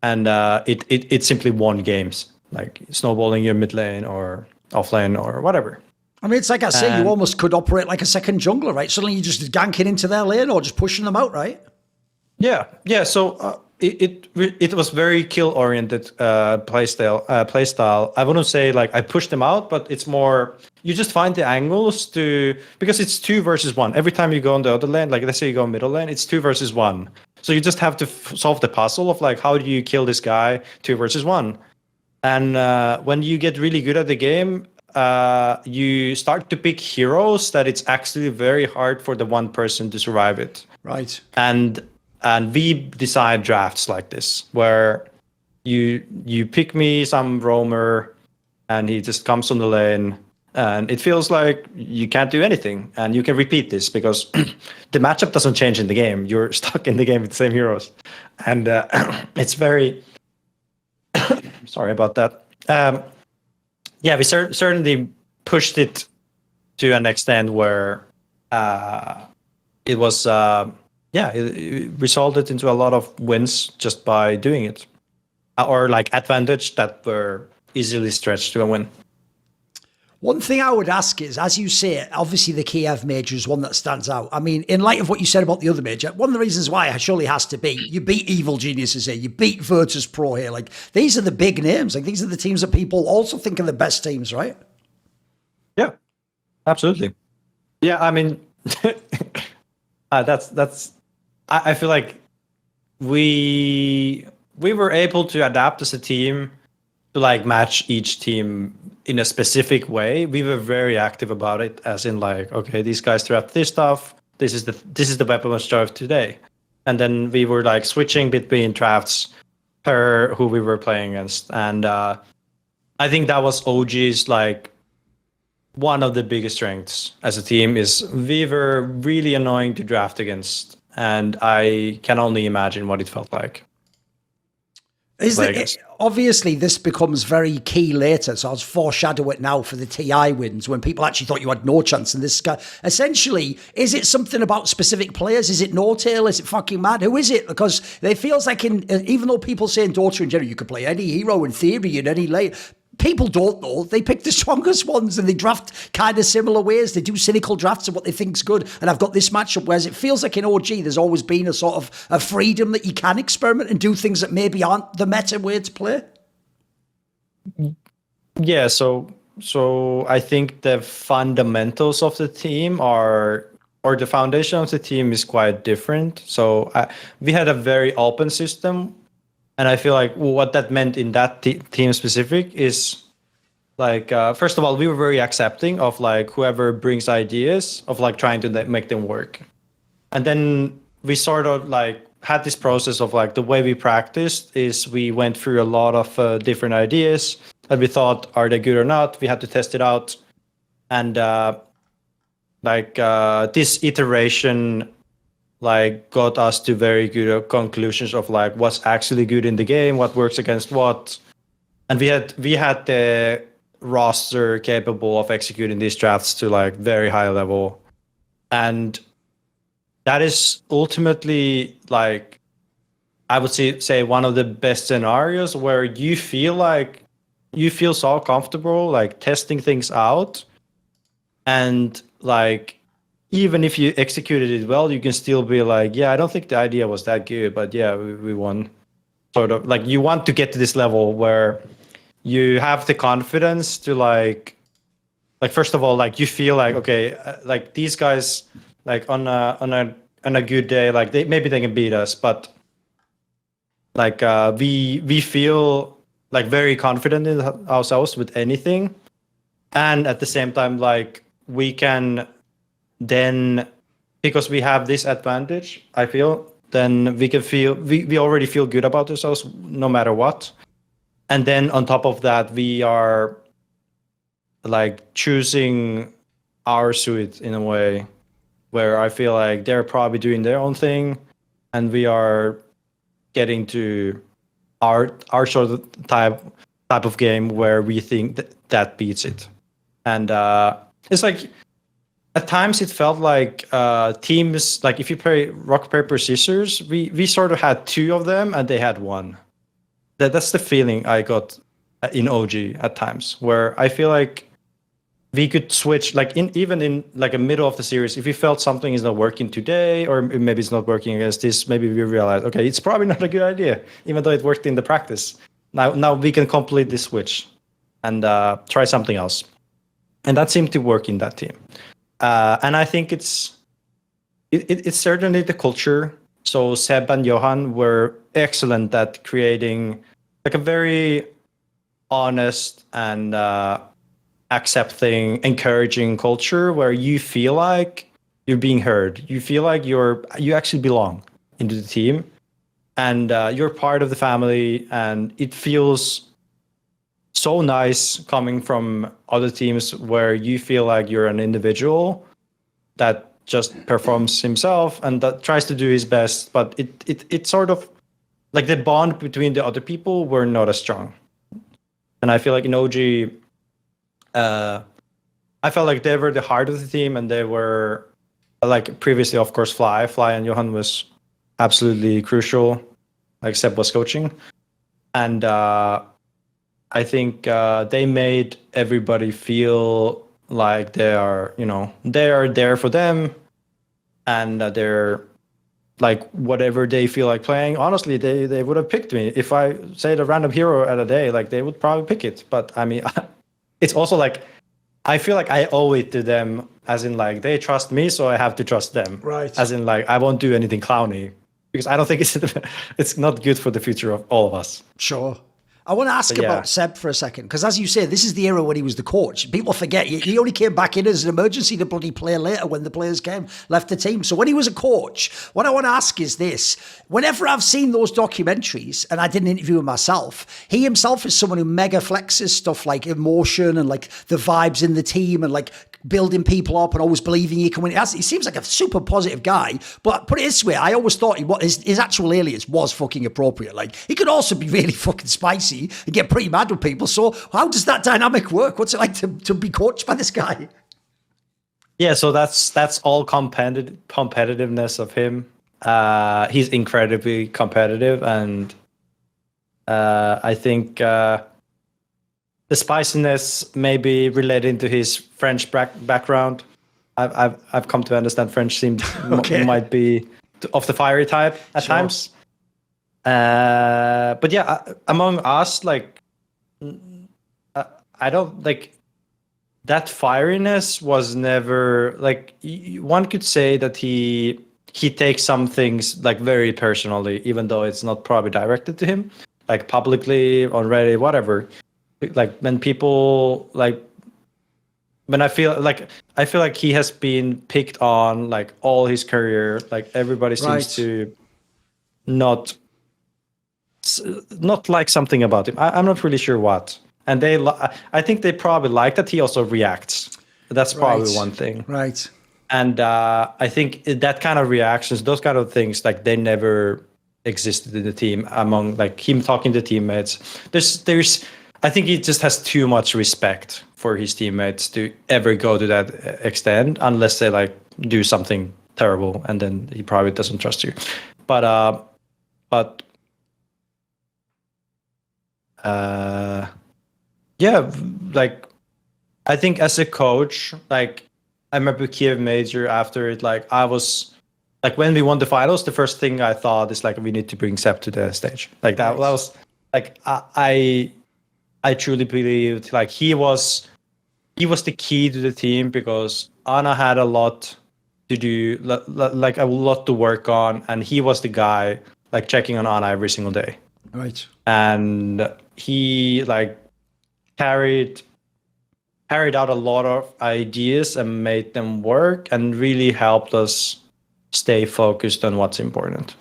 [SPEAKER 3] And it simply won games, like snowballing your mid lane or off lane or whatever.
[SPEAKER 2] I mean, it's like I say, you almost could operate like a second jungler, right? Suddenly you're just ganking into their lane or just pushing them out, right?
[SPEAKER 3] Yeah. So it was very kill oriented playstyle. I wouldn't say like I pushed them out, but it's more you just find the angles to because it's 2 versus 1. Every time you go on the other lane, like let's say you go middle lane, it's 2 versus 1. So you just have to solve the puzzle of like how do you kill this guy 2 versus 1. And when you get really good at the game, you start to pick heroes that it's actually very hard for the one person to survive it.
[SPEAKER 2] Right.
[SPEAKER 3] And we design drafts like this, where you pick me some roamer, and he just comes on the lane, and it feels like you can't do anything, and you can repeat this because the matchup doesn't change in the game. You're stuck in the game with the same heroes, and it's very. Sorry about that. Yeah, we certainly pushed it to an extent where it was. It resulted into a lot of wins just by doing it, or like advantage that were easily stretched to a win.
[SPEAKER 2] One thing I would ask is, as you say, obviously the Kiev Major is one that stands out. I mean, in light of what you said about the other major, one of the reasons why it surely has to be, you beat Evil Geniuses here, you beat Virtus.pro here. Like, these are the big names. Like, these are the teams that people also think are the best teams, right?
[SPEAKER 3] Yeah, absolutely. Yeah, I mean, that's. I feel like we were able to adapt as a team to like match each team in a specific way. We were very active about it, as in like, okay, these guys draft this stuff. This is the weapon we draft today, and then we were like switching between drafts per who we were playing against. And I think that was OG's like one of the biggest strengths as a team is we were really annoying to draft against. And I can only imagine what it felt like.
[SPEAKER 2] Obviously, this becomes very key later, so I'll foreshadow it now for the TI wins when people actually thought you had no chance in this guy. Essentially, is it something about specific players? Is it No-Tail? Is it fucking mad? Who is it? Because it feels like even though people say in Dota in general, you could play any hero in theory in any lane, people don't know. They pick the strongest ones and they draft kind of similar ways. They do cynical drafts of what they think's good. And I've got this matchup, whereas it feels like in OG, there's always been a sort of a freedom that you can experiment and do things that maybe aren't the meta way to play.
[SPEAKER 3] Yeah, so I think the fundamentals of the team or the foundation of the team is quite different. So we had a very open system. And I feel like what that meant in that team specific is like, first of all, we were very accepting of like whoever brings ideas of like trying to make them work. And then we sort of like had this process of like the way we practiced is we went through a lot of different ideas and we thought, are they good or not? We had to test it out. And this iteration like got us to very good conclusions of like what's actually good in the game, what works against what, and we had the roster capable of executing these drafts to like very high level, and that is ultimately like I would say one of the best scenarios where you feel so comfortable like testing things out, and like even if you executed it well, you can still be like, yeah, I don't think the idea was that good, but yeah, we won. Sort of like you want to get to this level where you have the confidence to like first of all, like you feel like, okay, like these guys, like on a good day, like maybe they can beat us, but like we feel like very confident in ourselves with anything, and at the same time, like we can. Then because we have this advantage, I feel, then we can feel we already feel good about ourselves no matter what. And then on top of that, we are like choosing our suit in a way where I feel like they're probably doing their own thing and we are getting to our sort of type of game where we think that beats it. And it's like at times it felt like teams, like if you play rock, paper, scissors, we sort of had 2 of them and they had 1. That's the feeling I got in OG at times, where I feel like we could switch like even in like a middle of the series, if we felt something is not working today, or maybe it's not working against this, maybe we realize, okay, it's probably not a good idea, even though it worked in the practice. Now we can completely switch and try something else. And that seemed to work in that team. And I think it's certainly the culture. So Seb and Johan were excellent at creating like a very honest and accepting, encouraging culture where you feel like you're being heard. You feel like you actually belong into the team, and you're part of the family. And it feels so nice coming from other teams where you feel like you're an individual that just performs himself and that tries to do his best, but it sort of like the bond between the other people were not as strong. And I feel like in OG, I felt like they were the heart of the team, and they were like previously, of course, Fly and Johan was absolutely crucial, like Seb was coaching. And I think they made everybody feel like they are there for them, and they're like whatever they feel like playing. Honestly, they would have picked me if I say the random hero at a day, like they would probably pick it. But I mean, it's also like I feel like I owe it to them, as in like they trust me, so I have to trust them.
[SPEAKER 2] Right.
[SPEAKER 3] As in like I won't do anything clowny, because I don't think it's not good for the future of all of us.
[SPEAKER 2] Sure. I want to ask about Seb for a second, because as you say, this is the era when he was the coach. People forget he only came back in as an emergency to bloody play later when the players left the team. So when he was a coach, what I want to ask is this. Whenever I've seen those documentaries, and I did an interview with myself, he himself is someone who mega flexes stuff like emotion and like the vibes in the team and like building people up and always believing you can win. He seems like a super positive guy, but put it this way, I always thought his actual alias was fucking appropriate. Like, he could also be really fucking spicy and get pretty mad with people. So how does that dynamic work? What's it like to be coached by this guy?
[SPEAKER 3] Yeah, so that's all competitiveness of him. He's incredibly competitive, and I think the spiciness may be related to his French background. I've come to understand French might be of the fiery type at times. But yeah, among us, like I don't like that fieriness was never like one could say that he takes some things like very personally, even though it's not probably directed to him, like publicly on Reddit, whatever. Like when people like when I feel like he has been picked on like all his career, like everybody seems to not like something about him. I'm not really sure what. And I think they probably like that he also reacts. That's probably one thing. Right. And I think that kind of reactions, those kind of things, like they never existed in the team among like him talking to teammates. There's I think he just has too much respect for his teammates to ever go to that extent, unless they like do something terrible, and then he probably doesn't trust you. But yeah, like I think as a coach, like I remember Kiev Major after it, like I was like when we won the finals, the first thing I thought is like we need to bring Seb to the stage. Like that was like I truly believed like he was the key to the team, because Anna had a lot to do, like a lot to work on, and he was the guy like checking on Anna every single day. Right. And he like carried out a lot of ideas and made them work, and really helped us stay focused on what's important.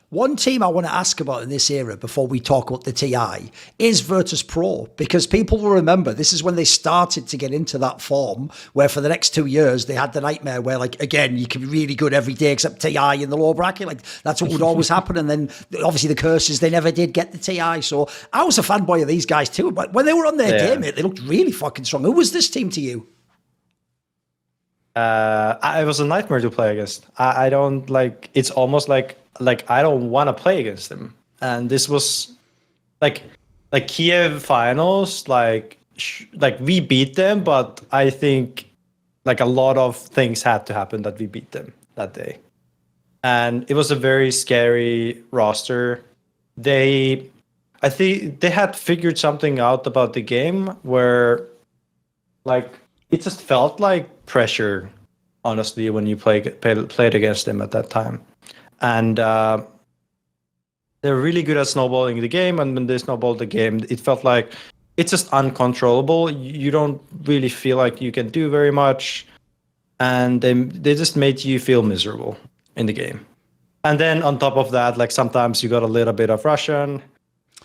[SPEAKER 2] One team I want to ask about in this era before we talk about the TI is Virtus.pro, because people will remember this is when they started to get into that form where for the next 2 years they had the nightmare where, like, again, you can be really good every day except TI in the lower bracket. Like, that's what would always happen. And then obviously the curse is they never did get the TI. So I was a fanboy of these guys too. But when they were on their game, they looked really fucking strong. Who was this team to you?
[SPEAKER 3] It was a nightmare to play against. I don't like, it's almost like I don't want to play against them. And this was like Kiev finals, like like we beat them, but I think like a lot of things had to happen that we beat them that day. And it was a very scary roster. I think they had figured something out about the game where like it just felt like pressure, honestly, when you played against them at that time. And they're really good at snowballing the game, and when they snowballed the game, it felt like it's just uncontrollable. You don't really feel like you can do very much, and they just made you feel miserable in the game. And then on top of that, like sometimes you got a little bit of Russian,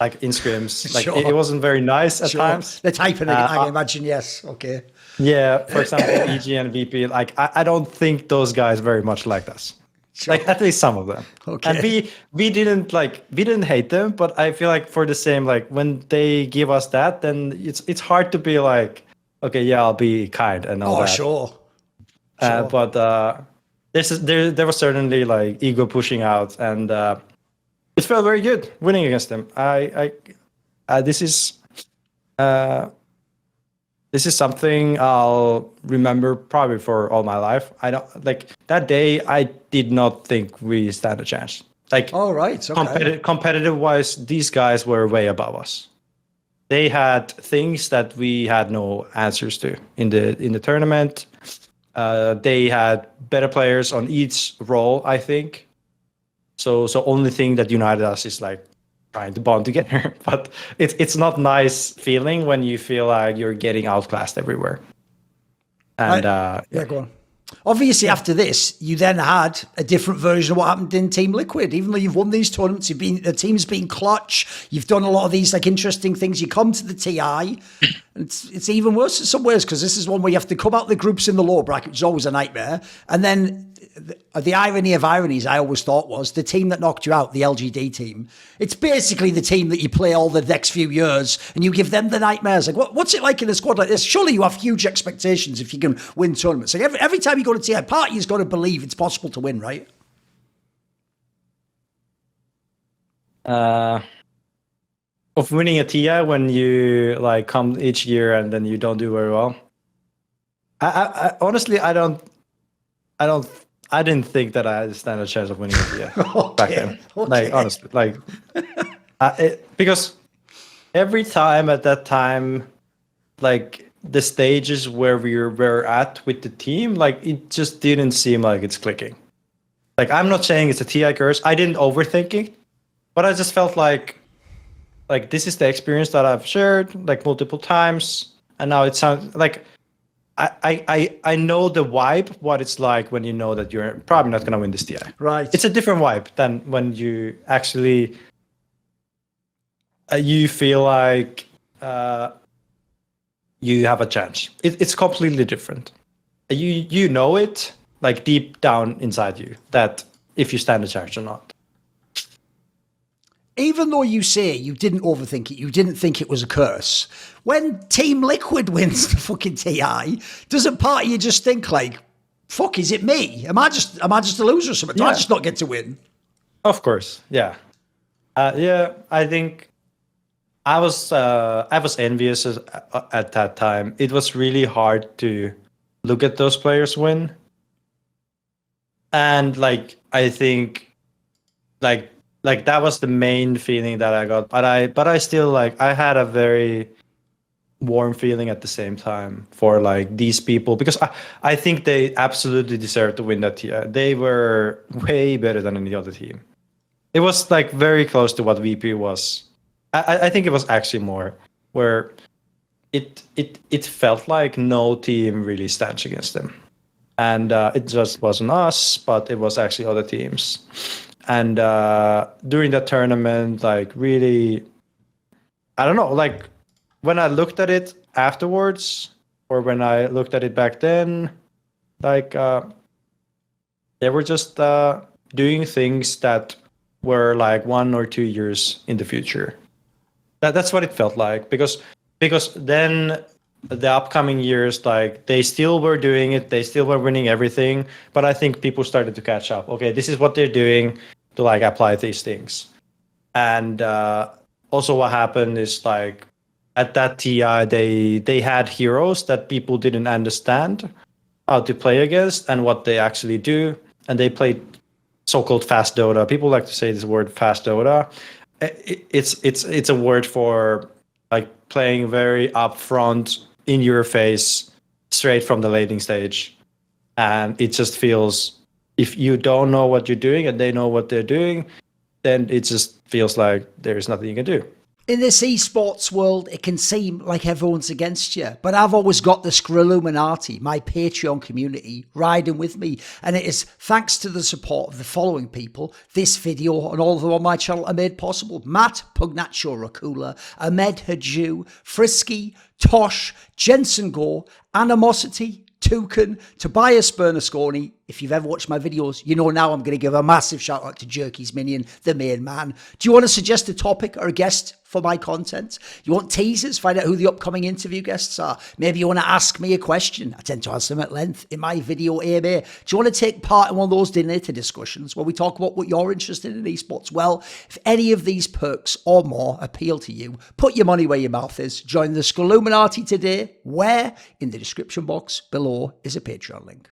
[SPEAKER 3] like in scrims. Like it wasn't very nice at times.
[SPEAKER 2] The typing, I can imagine. Yes, okay.
[SPEAKER 3] Yeah, for example, EG and VP. Like I don't think those guys very much liked us. Sure. Like at least some of them. Okay. And we didn't hate them, but I feel like for the same, like when they give us that, then it's hard to be like, okay, yeah, I'll be kind and all that.
[SPEAKER 2] Sure.
[SPEAKER 3] But there was certainly like ego pushing out, and it felt very good winning against them. This is something I'll remember probably for all my life. I don't like that day. I did not think we stand a chance. Like,
[SPEAKER 2] all right, okay.
[SPEAKER 3] Competitive wise, these guys were way above us. They had things that we had no answers to in the tournament. They had better players on each role, I think. So only thing that united us is like trying to bond together. But it's not nice feeling when you feel like you're getting outclassed everywhere. And
[SPEAKER 2] yeah, go on. Obviously, after this, you then had a different version of what happened in Team Liquid. Even though you've won these tournaments, the team's been clutch. You've done a lot of these like interesting things. You come to the TI, and it's even worse in some ways because this is one where you have to come out the groups in the lower bracket, which is always a nightmare. And then the irony of ironies, I always thought, was the team that knocked you out, the LGD team. It's basically the team that you play all the next few years, and you give them the nightmares. Like, what's it like in a squad like this? Surely you have huge expectations if you can win tournaments. Like every time you go to TI, part of you's got to believe it's possible to win, right?
[SPEAKER 3] Of winning a TI when you like come each year and then you don't do very well. I honestly, I didn't think that I had a standard chance of winning a TI back then. Like honestly, like because every time at that time, like the stages where we were at with the team, like it just didn't seem like it's clicking. Like I'm not saying it's a TI curse. I didn't overthink it, but I just felt like this is the experience that I've shared like multiple times, and now it sounds like. I know the vibe, what it's like when you know that you're probably not going to win this TI.
[SPEAKER 2] Right.
[SPEAKER 3] It's a different vibe than when you actually you feel like you have a chance. It's completely different. You know it like deep down inside you that if you stand a chance or not.
[SPEAKER 2] Even though you say you didn't overthink it, you didn't think it was a curse, when Team Liquid wins the fucking TI, doesn't part of you just think like, fuck, is it me? Am I just a loser or something? Do I just not get to win?
[SPEAKER 3] Of course, yeah. Yeah, I think I was envious at that time. It was really hard to look at those players win. And like I think like that was the main feeling that I got. But I still like I had a very warm feeling at the same time for like these people because I think they absolutely deserved to win that TI. They were way better than any other team. It was like very close to what VP was. I think it was actually more where it felt like no team really stands against them. And it just wasn't us, but it was actually other teams. And during that tournament, like really, I don't know, like when I looked at it afterwards, or when I looked at it back then, like they were just doing things that were like 1 or 2 years in the future. That's what it felt like because then the upcoming years, like they still were doing it, they still were winning everything, but I think people started to catch up. Okay, this is what they're doing to like apply these things. And also what happened is like at that TI, they had heroes that people didn't understand how to play against and what they actually do, and they played so-called fast Dota. People like to say this word fast Dota. It's a word for like playing very upfront, in your face, straight from the laning stage, and it just feels, if you don't know what you're doing and they know what they're doing, then it just feels like there's nothing you can do.
[SPEAKER 2] In this esports world, it can seem like everyone's against you, but I've always got the Illuminati, my Patreon community, riding with me, and it is thanks to the support of the following people this video and all of them on my channel are made possible: Matt, Pugnacho Rakula, Ahmed Haju, Frisky, Tosh, Jensen Gore, Animosity, Toucan, Tobias Bernasconi. If you've ever watched my videos, you know now I'm going to give a massive shout out to Jerky's Minion, the main man. Do you want to suggest a topic or a guest for my content? You want teasers? Find out who the upcoming interview guests are. Maybe you want to ask me a question. I tend to answer them at length in my video AMA. Do you want to take part in one of those dinner discussions where we talk about what you're interested in esports? Well, if any of these perks or more appeal to you, put your money where your mouth is. Join the Illuminati today, where in the description box below is a Patreon link.